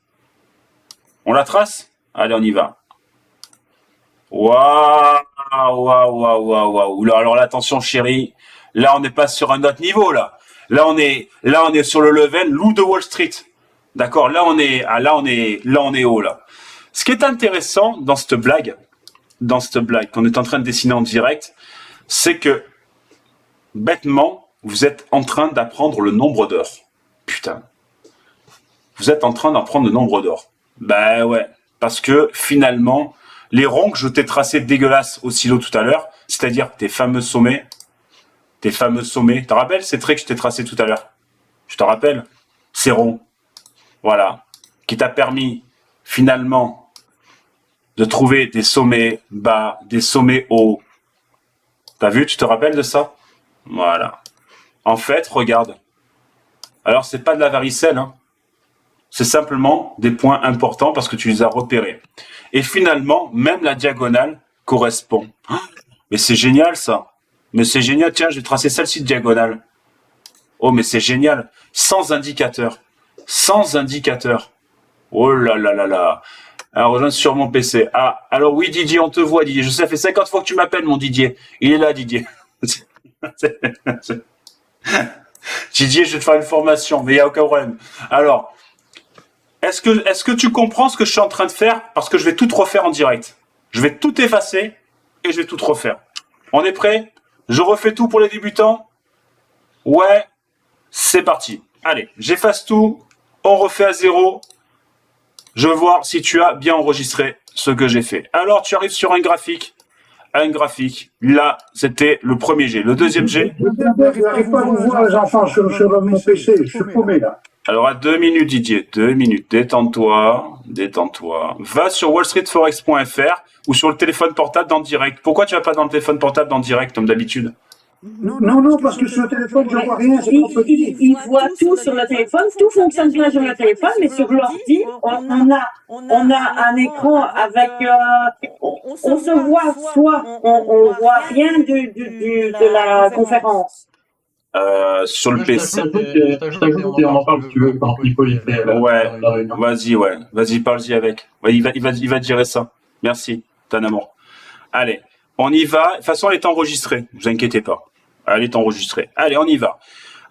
Speaker 1: On la trace? Allez, on y va. Waouh, waouh, waouh, waouh, waouh. Alors là, attention, chérie. Là, on n'est pas sur un autre niveau, là. Là, on est sur le level loup de Wall Street. D'accord? Là, on est haut, là. Ce qui est intéressant dans cette blague qu'on est en train de dessiner en direct, c'est que, bêtement, vous êtes en train d'apprendre le nombre d'heures. Putain. Vous êtes en train d'apprendre le nombre d'heures. Ben ouais. Parce que, finalement, les ronds que je t'ai tracés dégueulasses au silo tout à l'heure, c'est-à-dire tes fameux sommets, tu te rappelles ces traits que je t'ai tracés tout à l'heure? Je te rappelle? Ces ronds. Voilà. Qui t'a permis, finalement, de trouver des sommets bas, des sommets hauts. T'as vu? Tu te rappelles de ça? Voilà. En fait, regarde. Alors, c'est pas de la varicelle, hein. C'est simplement des points importants parce que tu les as repérés. Et finalement, même la diagonale correspond. Mais c'est génial, ça. Mais c'est génial. Tiens, je vais tracer celle-ci de diagonale. Oh, mais c'est génial. Sans indicateur. Sans indicateur. Oh là là là là. Alors, rejoins sur mon PC. Ah, alors oui, Didier, on te voit, Didier. Je sais, ça fait 50 fois que tu m'appelles, mon Didier. Il est là, Didier. Didier, je vais te faire une formation, mais il n'y a aucun problème. Alors, est-ce que tu comprends ce que je suis en train de faire? Parce que je vais tout refaire en direct. Je vais tout effacer et je vais tout refaire. On est prêt? Je refais tout pour les débutants? Ouais, c'est parti. Allez, j'efface tout. On refait à zéro. Je veux voir si tu as bien enregistré ce que j'ai fait. Alors, tu arrives sur un graphique. Un graphique. Là, c'était le premier G. Le deuxième G.
Speaker 3: Je n'arrive pas à vous voir, les enfants, sur mon PC. Je suis paumé, là.
Speaker 1: Alors, à 2 minutes, Didier. 2 minutes. Détends-toi. Détends-toi. Va sur wallstreetforex.fr ou sur le téléphone portable dans direct. Pourquoi tu vas pas dans le téléphone portable dans direct, comme d'habitude?
Speaker 3: Non, parce que sur le téléphone, je ne vois rien, c'est trop petit.
Speaker 4: Il voit tout sur le téléphone, tout fonctionne bien sur le téléphone, mais sur l'ordi, on a un écran avec, on se voit, soit on voit rien de la conférence.
Speaker 1: Sur le PC.
Speaker 3: Je t'ajoute et on en parle si tu veux quand il faut y aller.
Speaker 1: Ouais, vas-y, ouais. Vas-y, parle-y avec. Ouais, il va te gérer ça. Merci, ton amour. Allez, on y va. De toute façon, elle est enregistrée. Ne vous inquiétez pas. Elle est enregistrée. Allez, on y va.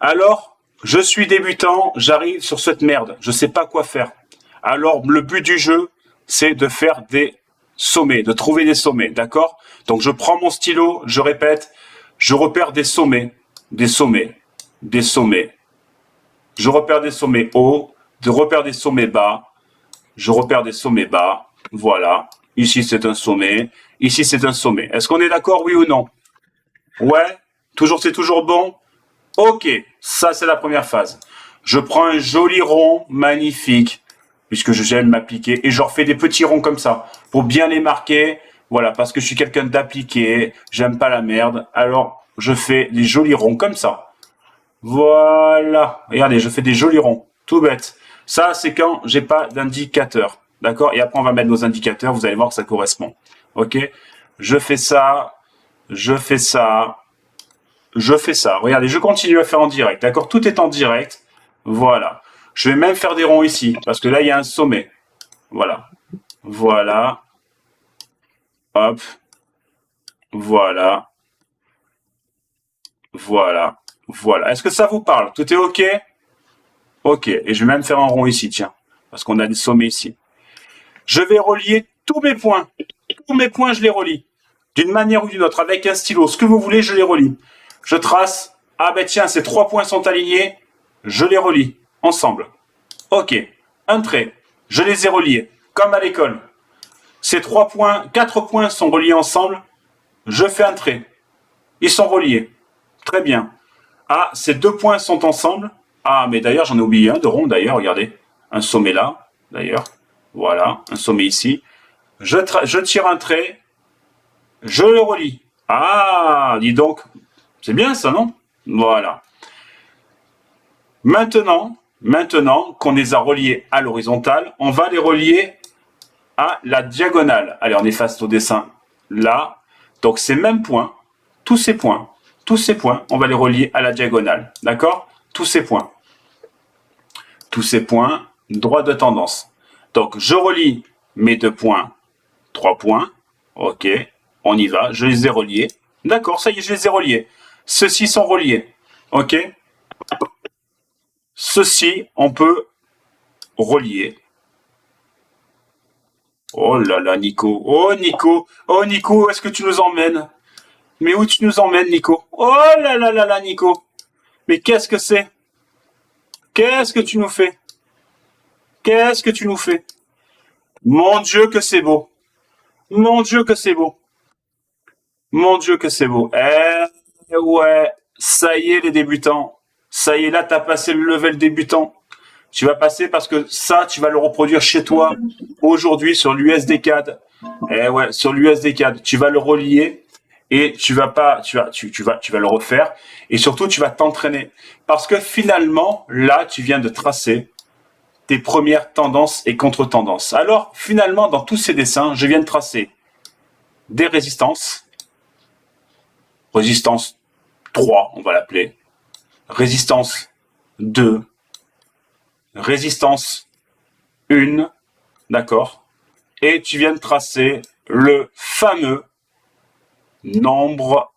Speaker 1: Alors, je suis débutant, j'arrive sur cette merde. Je sais pas quoi faire. Alors, le but du jeu, c'est de faire des sommets, de trouver des sommets, d'accord? Donc, je prends mon stylo, je répète, je repère des sommets, des sommets, des sommets. Je repère des sommets hauts, je repère des sommets bas, je repère des sommets bas. Voilà. Ici, c'est un sommet. Ici, c'est un sommet. Est-ce qu'on est d'accord, oui ou non? Ouais. C'est toujours bon? Ok. Ça, c'est la première phase. Je prends un joli rond, magnifique, puisque j'aime m'appliquer, et je refais des petits ronds comme ça, pour bien les marquer. Voilà, parce que je suis quelqu'un d'appliqué, j'aime pas la merde. Alors, je fais des jolis ronds comme ça. Voilà. Regardez, je fais des jolis ronds. Tout bête. Ça, c'est quand j'ai pas d'indicateur. D'accord? Et après, on va mettre nos indicateurs. Vous allez voir que ça correspond. Ok? Je fais ça. Je fais ça. Je fais ça. Regardez, je continue à faire en direct. D'accord? Tout est en direct. Voilà. Je vais même faire des ronds ici. Parce que là, il y a un sommet. Voilà. Voilà. Hop. Voilà. Voilà. Voilà. Est-ce que ça vous parle? Tout est OK? Ok, et je vais même faire un rond ici, tiens, parce qu'on a des sommets ici. Je vais relier tous mes points. Tous mes points, je les relie. D'une manière ou d'une autre, avec un stylo, ce que vous voulez, je les relie. Je trace. Ah ben tiens, ces 3 points sont alignés. Je les relie ensemble. Ok, un trait. Je les ai reliés, comme à l'école. Ces 4 points sont reliés ensemble. Je fais un trait. Ils sont reliés. Très bien. Ah, ces 2 points sont ensemble. Ah, mais d'ailleurs, j'en ai oublié un de rond, d'ailleurs, regardez. Un sommet là, d'ailleurs. Voilà, un sommet ici. Je tire un trait. Je le relie. Ah, dis donc. C'est bien ça, non? Voilà. Maintenant qu'on les a reliés à l'horizontale, on va les relier à la diagonale. Allez, on efface au dessin là. Donc, ces mêmes points, tous ces points, on va les relier à la diagonale. D'accord? Tous ces points, droit de tendance. Donc, je relie mes 2 points, 3 points. Ok, on y va. Je les ai reliés. D'accord, ça y est, je les ai reliés. Ceux-ci sont reliés. Ok? Ceci, on peut relier. Oh là là, Nico. Oh, Nico. Oh, Nico, où est-ce que tu nous emmènes? Mais où tu nous emmènes, Nico? Oh là là là là, Nico. Mais qu'est-ce que c'est? Qu'est-ce que tu nous fais? Qu'est-ce que tu nous fais? Mon Dieu, que c'est beau. Mon Dieu, que c'est beau. Mon Dieu, que c'est beau. Eh ouais, ça y est, les débutants. Ça y est, là, tu as passé le level débutant. Tu vas passer parce que ça, tu vas le reproduire chez toi aujourd'hui sur l'USD CAD. Eh ouais, sur l'USD CAD, tu vas le relier et tu vas le refaire et surtout tu vas t'entraîner parce que finalement là, tu viens de tracer tes premières tendances et contre-tendances. Alors finalement, dans tous ces dessins, je viens de tracer des résistances, résistance 3, on va l'appeler, résistance 2, résistance 1, d'accord? Et tu viens de tracer le fameux nombre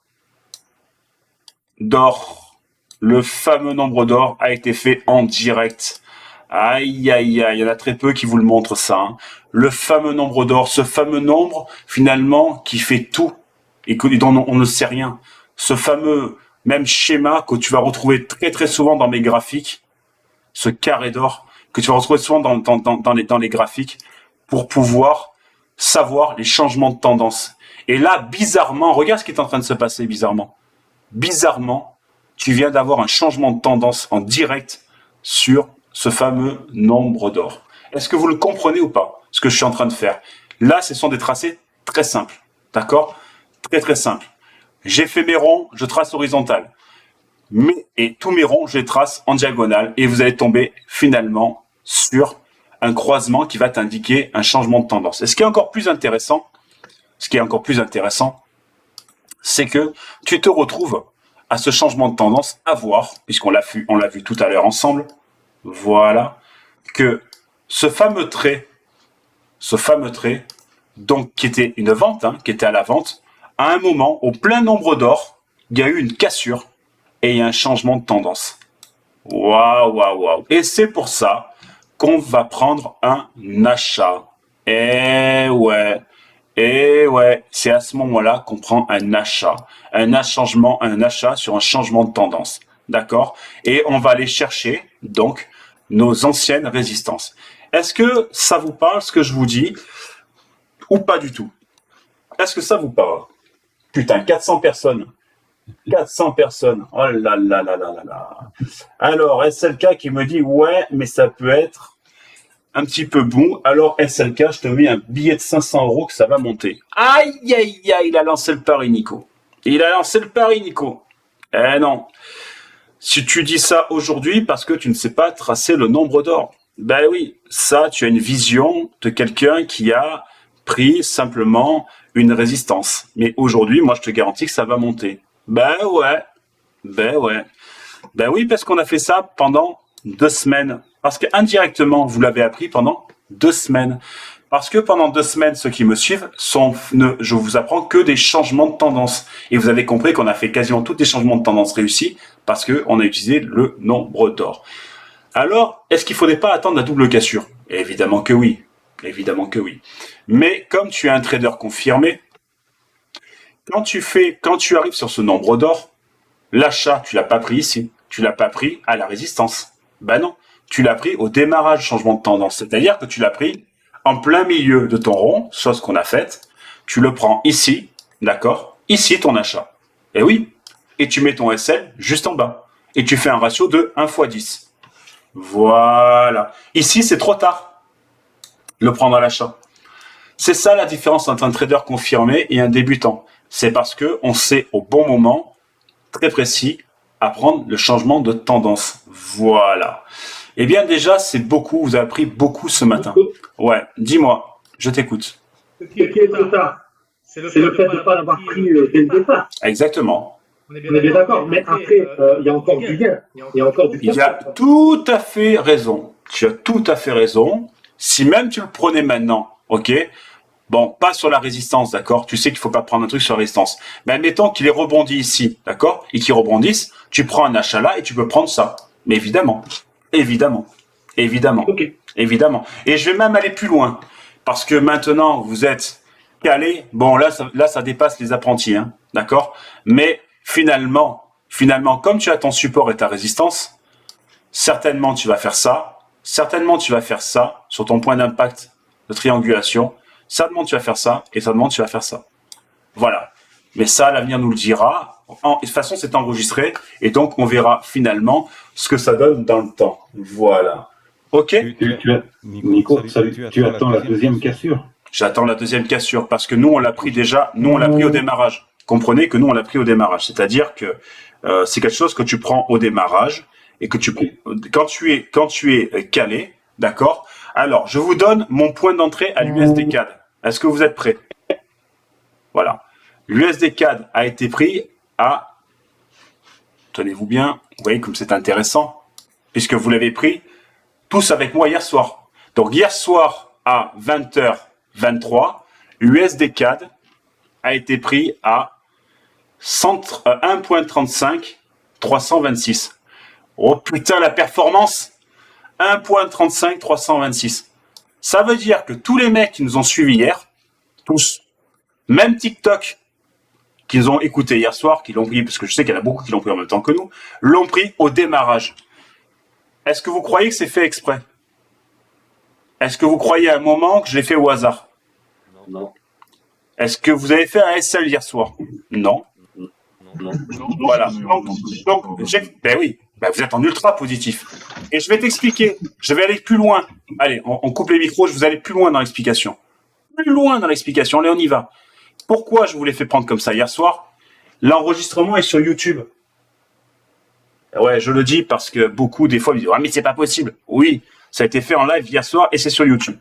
Speaker 1: d'or. Le fameux nombre d'or a été fait en direct. Aïe, aïe, aïe, il y en a très peu qui vous le montrent ça. Hein. Le fameux nombre d'or, ce fameux nombre, finalement, qui fait tout et dont on ne sait rien. Ce fameux même schéma que tu vas retrouver très très souvent dans mes graphiques, ce carré d'or, que tu vas retrouver souvent dans les graphiques, pour pouvoir savoir les changements de tendance. Et là, bizarrement, regarde ce qui est en train de se passer bizarrement. Bizarrement, tu viens d'avoir un changement de tendance en direct sur ce fameux nombre d'or. Est-ce que vous le comprenez ou pas, ce que je suis en train de faire? Là, ce sont des tracés très simples, d'accord? Très très simples. J'ai fait mes ronds, je trace horizontal. Et tous mes ronds, je les trace en diagonale. Et vous allez tomber finalement sur un croisement qui va t'indiquer un changement de tendance. Et ce qui est encore plus intéressant, c'est que tu te retrouves à ce changement de tendance à voir, puisqu'on l'a vu tout à l'heure ensemble, voilà, que ce fameux trait, donc qui était une vente, qui était à la vente, à un moment, au plein nombre d'or, il y a eu une cassure et il y a un changement de tendance. Waouh, waouh, waouh. Et c'est pour ça qu'on va prendre un achat. Eh ouais, c'est à ce moment-là qu'on prend un achat. Un achat sur un changement de tendance. D'accord? Et on va aller chercher, donc, nos anciennes résistances. Est-ce que ça vous parle, ce que je vous dis, ou pas du tout? Est-ce que ça vous parle? Putain, 400 personnes. 400 personnes. Oh là là là là là là. Alors, SLK qui me dit, ouais, mais ça peut être un petit peu bon. Alors, SLK, je te mets un billet de 500 € que ça va monter. Aïe, aïe, aïe, il a lancé le pari, Nico. Eh non. Si tu dis ça aujourd'hui parce que tu ne sais pas tracer le nombre d'or. Ben oui, ça, tu as une vision de quelqu'un qui a pris simplement une résistance. Mais aujourd'hui, moi, je te garantis que ça va monter. Ben oui, parce qu'on a fait ça pendant 2 semaines. Parce qu'indirectement, vous l'avez appris pendant 2 semaines. Parce que pendant 2 semaines, ceux qui me suivent, je vous apprends que des changements de tendance. Et vous avez compris qu'on a fait quasiment tous les changements de tendance réussis parce qu'on a utilisé le nombre d'or. Alors, est-ce qu'il ne faudrait pas attendre la double cassure? Évidemment que oui. Évidemment que oui. Mais comme tu es un trader confirmé, quand tu arrives sur ce nombre d'or, l'achat, tu l'as pas pris ici. Tu l'as pas pris à la résistance. Ben non. Tu l'as pris au démarrage changement de tendance. C'est-à-dire que tu l'as pris en plein milieu de ton rond, chose qu'on a faite. Tu le prends ici, d'accord? Ici, ton achat. Et oui. Et tu mets ton SL juste en bas. Et tu fais un ratio de 1 × 10. Voilà. Ici, c'est trop tard. Le prendre à l'achat. C'est ça la différence entre un trader confirmé et un débutant. C'est parce que on sait au bon moment, très précis, à prendre le changement de tendance. Voilà. Eh bien déjà, c'est beaucoup. Vous avez appris beaucoup ce matin. Ouais. Dis-moi. Je t'écoute.
Speaker 3: Ce qui est trop tard, c'est le fait de ne pas l'avoir pris dès le départ.
Speaker 1: Exactement.
Speaker 3: On est bien d'accord. Mais après, il y a encore du gain. Il y a encore du gain.
Speaker 1: Il y a tout à fait raison. Tu as tout à fait raison. Si même tu le prenais maintenant, ok? Bon, pas sur la résistance, d'accord? Tu sais qu'il faut pas prendre un truc sur la résistance. Mais admettons qu'il est rebondi ici, d'accord? Et qu'il rebondisse, tu prends un achat là et tu peux prendre ça. Mais évidemment, évidemment, évidemment,
Speaker 3: Okay.
Speaker 1: évidemment. Et je vais même aller plus loin. Parce que maintenant, vous êtes calé. Bon, là, ça dépasse les apprentis, hein, d'accord? Mais finalement, comme tu as ton support et ta résistance, certainement tu vas faire ça. Certainement tu vas faire ça sur ton point d'impact de triangulation. Certainement tu vas faire ça et certainement tu vas faire ça. Voilà. Mais ça, l'avenir nous le dira. De toute façon, c'est enregistré et donc on verra finalement ce que ça donne dans le temps. Voilà. Ok.
Speaker 5: Nico, tu attends la deuxième cassure.
Speaker 1: J'attends la deuxième cassure parce que nous on l'a pris déjà. Nous on l'a pris au démarrage. Comprenez que nous on l'a pris au démarrage. C'est-à-dire que c'est quelque chose que tu prends au démarrage et que quand tu es calé, d'accord. Alors je vous donne mon point d'entrée à l'USD CAD. Est-ce que vous êtes prêts? Voilà. L'USD CAD a été pris à, tenez-vous bien, vous voyez comme c'est intéressant, puisque vous l'avez pris tous avec moi hier soir. Donc hier soir à 20h23, USD CAD a été pris à 1.35 326. Oh putain la performance, 1.35 326. Ça veut dire que tous les mecs qui nous ont suivis hier, tous, même TikTok, qu'ils ont écouté hier soir, qui l'ont pris, parce que je sais qu'il y en a beaucoup qui l'ont pris en même temps que nous, l'ont pris au démarrage. Est-ce que vous croyez que c'est fait exprès? Est-ce que vous croyez à un moment que je l'ai fait au hasard?
Speaker 5: Non.
Speaker 1: Est-ce que vous avez fait un SL hier soir? Non.
Speaker 5: Non.
Speaker 1: Voilà. Ben oui, vous êtes en ultra positif. Et je vais t'expliquer. Je vais aller plus loin. Allez, on coupe les micros, je vais aller plus loin dans l'explication. Plus loin dans l'explication. Allez, on y va. Pourquoi je vous l'ai fait prendre comme ça hier soir? L'enregistrement est sur YouTube. Ouais, je le dis parce que beaucoup, des fois, me disent « Ah, mais c'est pas possible !» Oui, ça a été fait en live hier soir et c'est sur YouTube.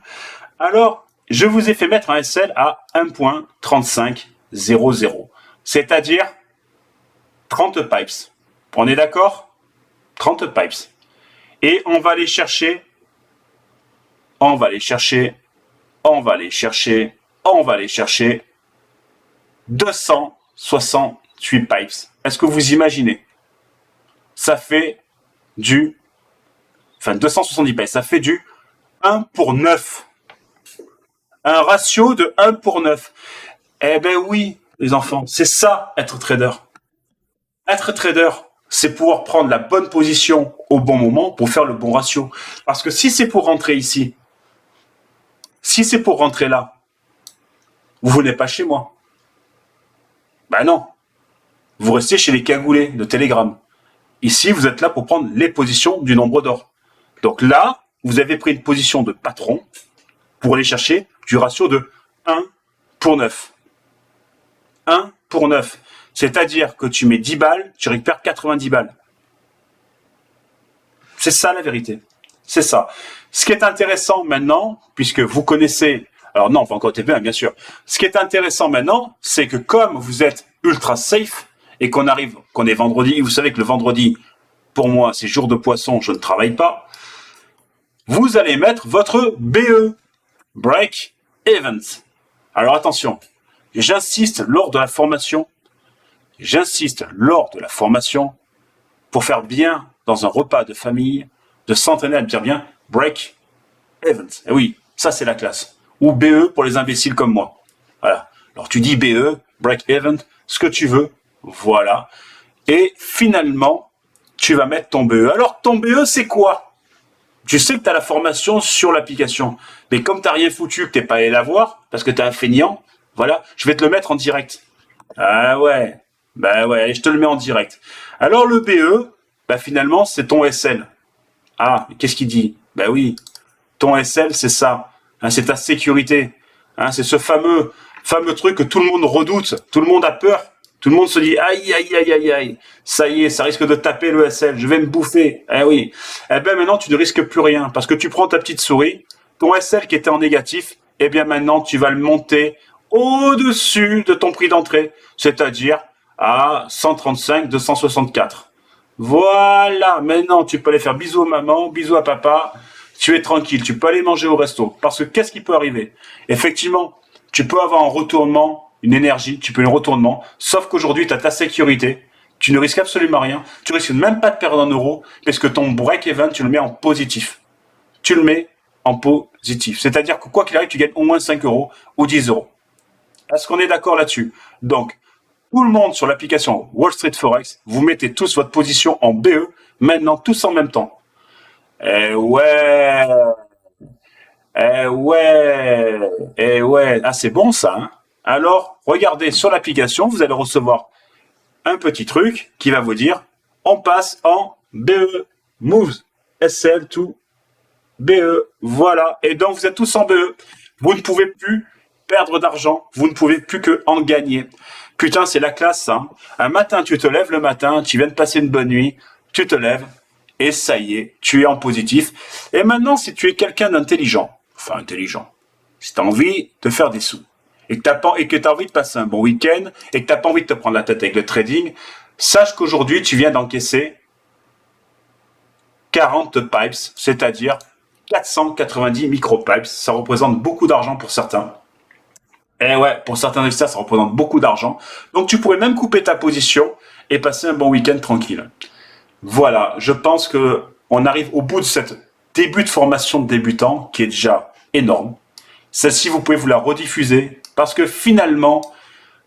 Speaker 1: Alors, je vous ai fait mettre un SL à 1.3500, c'est-à-dire 30 pipes. On est d'accord? 30 pipes. Et on va aller chercher 268 pipes. Est-ce que vous imaginez? Ça fait 270 pipes, ça fait du 1 pour 9. Un ratio de 1 pour 9. Eh ben oui, les enfants, c'est ça, être trader. Être trader, c'est pouvoir prendre la bonne position au bon moment pour faire le bon ratio. Parce que si c'est pour rentrer ici, si c'est pour rentrer là, vous venez pas chez moi. Ben non. Vous restez chez les cagoulés de Telegram. Ici, vous êtes là pour prendre les positions du nombre d'or. Donc là, vous avez pris une position de patron pour aller chercher du ratio de 1 pour 9. 1 pour 9. C'est-à-dire que tu mets 10 balles, tu récupères 90 balles. C'est ça la vérité. C'est ça. Ce qui est intéressant maintenant, puisque vous connaissez... Alors non, pas encore TP1, bien sûr. Ce qui est intéressant maintenant, c'est que comme vous êtes ultra safe et qu'on est vendredi, vous savez que le vendredi, pour moi, c'est jour de poisson, je ne travaille pas, vous allez mettre votre BE, Break Event. Alors attention, j'insiste lors de la formation, pour faire bien dans un repas de famille, de s'entraîner à le dire bien, break even. Et oui, ça c'est la classe. Ou BE pour les imbéciles comme moi. Voilà. Alors tu dis BE, break even, ce que tu veux. Voilà. Et finalement, tu vas mettre ton BE. Alors ton BE, c'est quoi? Tu sais que tu as la formation sur l'application. Mais comme tu n'as rien foutu, que tu n'es pas allé la voir, parce que tu es un feignant, voilà, je vais te le mettre en direct. Ah ouais. Bah ouais, allez, je te le mets en direct. Alors le BE, bah finalement, c'est ton SL. Ah, qu'est-ce qu'il dit? Bah oui, ton SL, c'est ça. Hein, c'est ta sécurité. Hein, c'est ce fameux truc que tout le monde redoute. Tout le monde a peur. Tout le monde se dit, aïe, aïe, aïe, aïe, aïe. Ça y est, ça risque de taper le SL. Je vais me bouffer. Eh oui. Eh ben, maintenant, tu ne risques plus rien. Parce que tu prends ta petite souris, ton SL qui était en négatif, eh bien, maintenant, tu vas le monter au-dessus de ton prix d'entrée. C'est-à-dire à 135, 264. Voilà. Maintenant, tu peux aller faire bisous à maman, bisous à papa. Tu es tranquille. Tu peux aller manger au resto. Parce que qu'est-ce qui peut arriver? Effectivement, tu peux avoir un retournement, une énergie, tu peux un retournement, sauf qu'aujourd'hui, tu as ta sécurité, tu ne risques absolument rien, tu risques même pas de perdre 1 euro, parce que ton break-even, tu le mets en positif. Tu le mets en positif. C'est-à-dire que quoi qu'il arrive, tu gagnes au moins 5 euros ou 10 euros. Est-ce qu'on est d'accord là-dessus? Donc, tout le monde sur l'application Wall Street Forex, vous mettez tous votre position en BE, maintenant, tous en même temps. Eh ouais, eh ouais, eh ouais, ah c'est bon ça, hein. Alors, regardez sur l'application, vous allez recevoir un petit truc qui va vous dire, on passe en BE, Moves, SL to BE, voilà. Et donc, vous êtes tous en BE. Vous ne pouvez plus perdre d'argent, vous ne pouvez plus que en gagner. Putain, c'est la classe, ça. Un matin, tu te lèves le matin, tu viens de passer une bonne nuit, tu te lèves, et ça y est, tu es en positif. Et maintenant, si tu es quelqu'un d'intelligent, si tu as envie de faire des sous, et que tu as envie de passer un bon week-end, et que tu n'as pas envie de te prendre la tête avec le trading, sache qu'aujourd'hui, tu viens d'encaisser 40 pipes, c'est-à-dire 490 micro-pipes. Ça représente beaucoup d'argent pour certains. Et ouais, pour certains investisseurs, ça représente beaucoup d'argent. Donc, tu pourrais même couper ta position et passer un bon week-end tranquille. Voilà, je pense que on arrive au bout de cette début de formation de débutant qui est déjà énorme. Celle-ci, vous pouvez vous la rediffuser parce que finalement,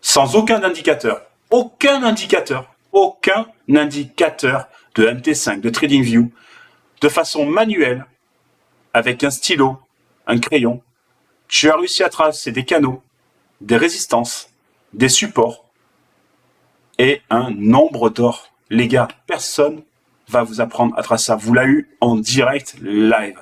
Speaker 1: sans aucun indicateur de MT5, de TradingView, de façon manuelle, avec un stylo, un crayon, tu as réussi à tracer des canaux, des résistances, des supports et un nombre d'or. Les gars, personne va vous apprendre à tracer ça. Vous l'avez eu en direct live.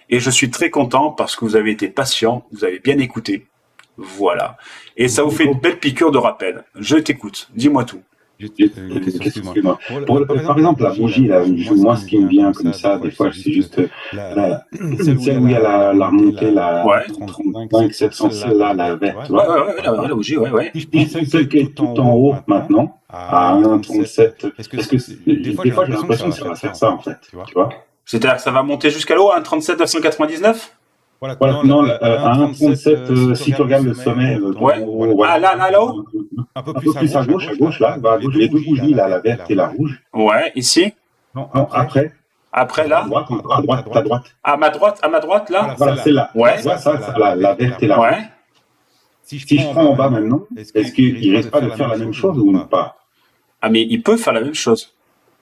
Speaker 1: Et je suis très content parce que vous avez été patient, vous avez bien écouté. Voilà. Et ça vous fait une belle piqûre de rappel. Je t'écoute. Dis-moi tout.
Speaker 5: Excuse-moi. Par exemple, la bougie, là, moi, ce qui me vient comme ça, des fois, c'est juste celle où il y a la remontée, la 35, 700, celle-là, la verte, tu vois.
Speaker 1: La bougie, ouais.
Speaker 5: Celle qui est tout en haut, maintenant, à 1,37. Parce que des fois, j'ai l'impression que ça va faire ça, en fait, tu vois.
Speaker 1: C'est-à-dire que ça va monter jusqu'à l'eau, à 1,37 999?
Speaker 5: Voilà, non, à 1,37, si tu regardes le sommet,
Speaker 1: Ah, là-haut?
Speaker 5: Un peu plus à gauche, là, les deux bougies, là, la verte et la rouge.
Speaker 1: Ouais, ici?
Speaker 5: Non, après.
Speaker 1: Après, là?
Speaker 5: À droite.
Speaker 1: À ma droite, là?
Speaker 5: Voilà, celle-là.
Speaker 1: Ouais.
Speaker 5: La verte et la rouge.
Speaker 1: Ouais.
Speaker 5: Si je prends en bas maintenant, est-ce qu'il risque pas de faire la même chose ou pas?
Speaker 1: Ah, mais il peut faire la même chose.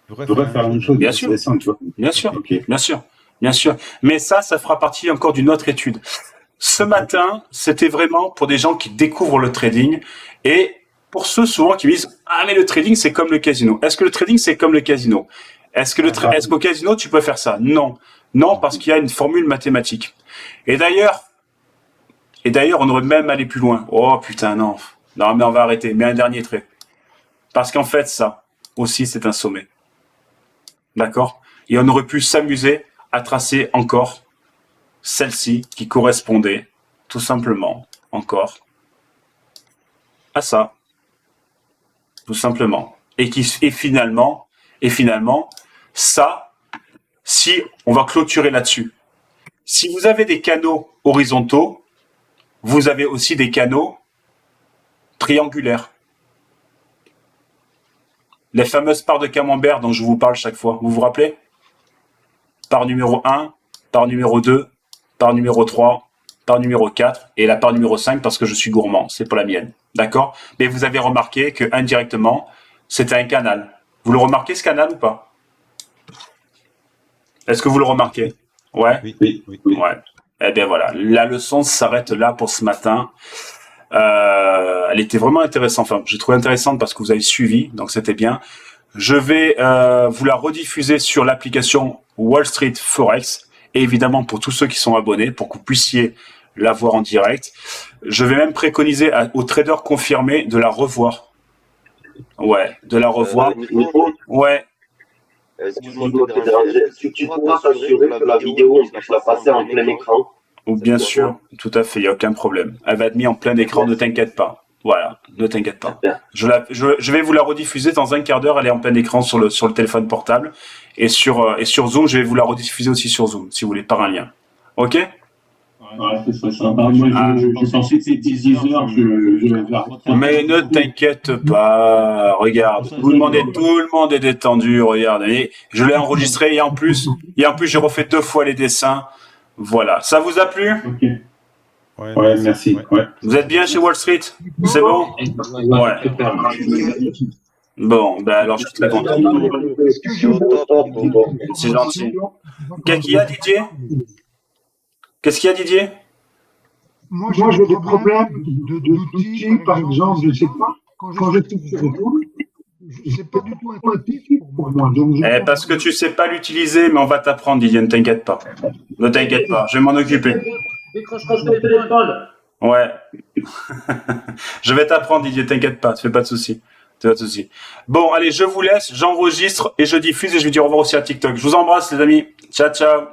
Speaker 5: Il pourrait faire la même chose,
Speaker 1: bien sûr.
Speaker 5: Tu vois.
Speaker 1: Bien sûr,
Speaker 5: okay.
Speaker 1: Bien sûr. Mais ça fera partie encore d'une autre étude. Ce matin, c'était vraiment pour des gens qui découvrent le trading et pour ceux souvent qui me disent « Ah, mais le trading, c'est comme le casino. » Est-ce que le trading, c'est comme le casino? Est-ce qu'au casino, tu peux faire ça? Non. Non, parce qu'il y a une formule mathématique. Et d'ailleurs, on aurait même allé plus loin. Oh, putain, non. Non, mais on va arrêter. Mais un dernier trait. Parce qu'en fait, ça aussi, c'est un sommet. D'accord? Et on aurait pu s'amuser à tracer encore celle-ci qui correspondait tout simplement encore à ça. Tout simplement. Et finalement, ça, si on va clôturer là-dessus. Si vous avez des canaux horizontaux, vous avez aussi des canaux triangulaires. Les fameuses parts de camembert dont je vous parle chaque fois. Vous vous rappelez? par numéro 1, par numéro 2, par numéro 3, par numéro 4 et la part numéro 5 parce que je suis gourmand, c'est pour la mienne. D'accord? Mais vous avez remarqué que indirectement, c'était un canal. Vous le remarquez ce canal ou pas? Est-ce que vous le remarquez? Ouais?
Speaker 5: Oui.
Speaker 1: Ouais. Eh bien voilà, la leçon s'arrête là pour ce matin. Elle était vraiment intéressante. Enfin, j'ai trouvé intéressante parce que vous avez suivi, donc c'était bien. Je vais vous la rediffuser sur l'application Wall Street Forex et évidemment pour tous ceux qui sont abonnés, pour que vous puissiez la voir en direct. Je vais même préconiser aux traders confirmés de la revoir. Ouais, de la revoir. Ouais.
Speaker 2: Excuse-moi de te déranger. Est-ce que tu pourras t'assurer que la vidéo, on puisse la passer en plein écran?
Speaker 1: Ou bien sûr, tout à fait, il n'y a aucun problème. Elle va être mise en plein écran, ne t'inquiète pas. Voilà, ne t'inquiète pas. Je vais vous la rediffuser dans un quart d'heure, elle est en plein écran sur le téléphone portable. Et sur Zoom, je vais vous la rediffuser aussi sur Zoom, si vous voulez, par un lien. Ok?
Speaker 3: Ouais, c'est ça. Moi, je pensais que c'était 10 heures, je vais faire.
Speaker 1: Mais ne t'inquiète pas, regarde, tout le monde est détendu, regarde. Et je l'ai enregistré et en plus, j'ai refait 2 fois les dessins. Voilà, ça vous a plu?
Speaker 3: Ok.
Speaker 5: Ouais, merci. Ouais.
Speaker 1: Vous êtes bien chez Wall Street? C'est bon? Ouais. Bon, ben alors je suis très content. C'est gentil. Qu'est-ce qu'il y a, Didier? Qu'est-ce qu'il y a, Didier?
Speaker 6: Moi, j'ai des problèmes d'outils, par exemple, je ne sais pas, quand je suis sur le tour, c'est pas du tout intuitif pour moi. Donc,
Speaker 1: Parce que tu sais pas l'utiliser, mais on va t'apprendre, Didier, ne t'inquiète pas. Ne t'inquiète pas, je vais m'en occuper.
Speaker 2: Décroche pas le téléphone.
Speaker 1: Ouais. Je vais t'apprendre, Didier, t'inquiète pas, fais pas de soucis. Bon, allez, je vous laisse, j'enregistre et je diffuse et je vais dire au revoir aussi à TikTok. Je vous embrasse, les amis. Ciao, ciao.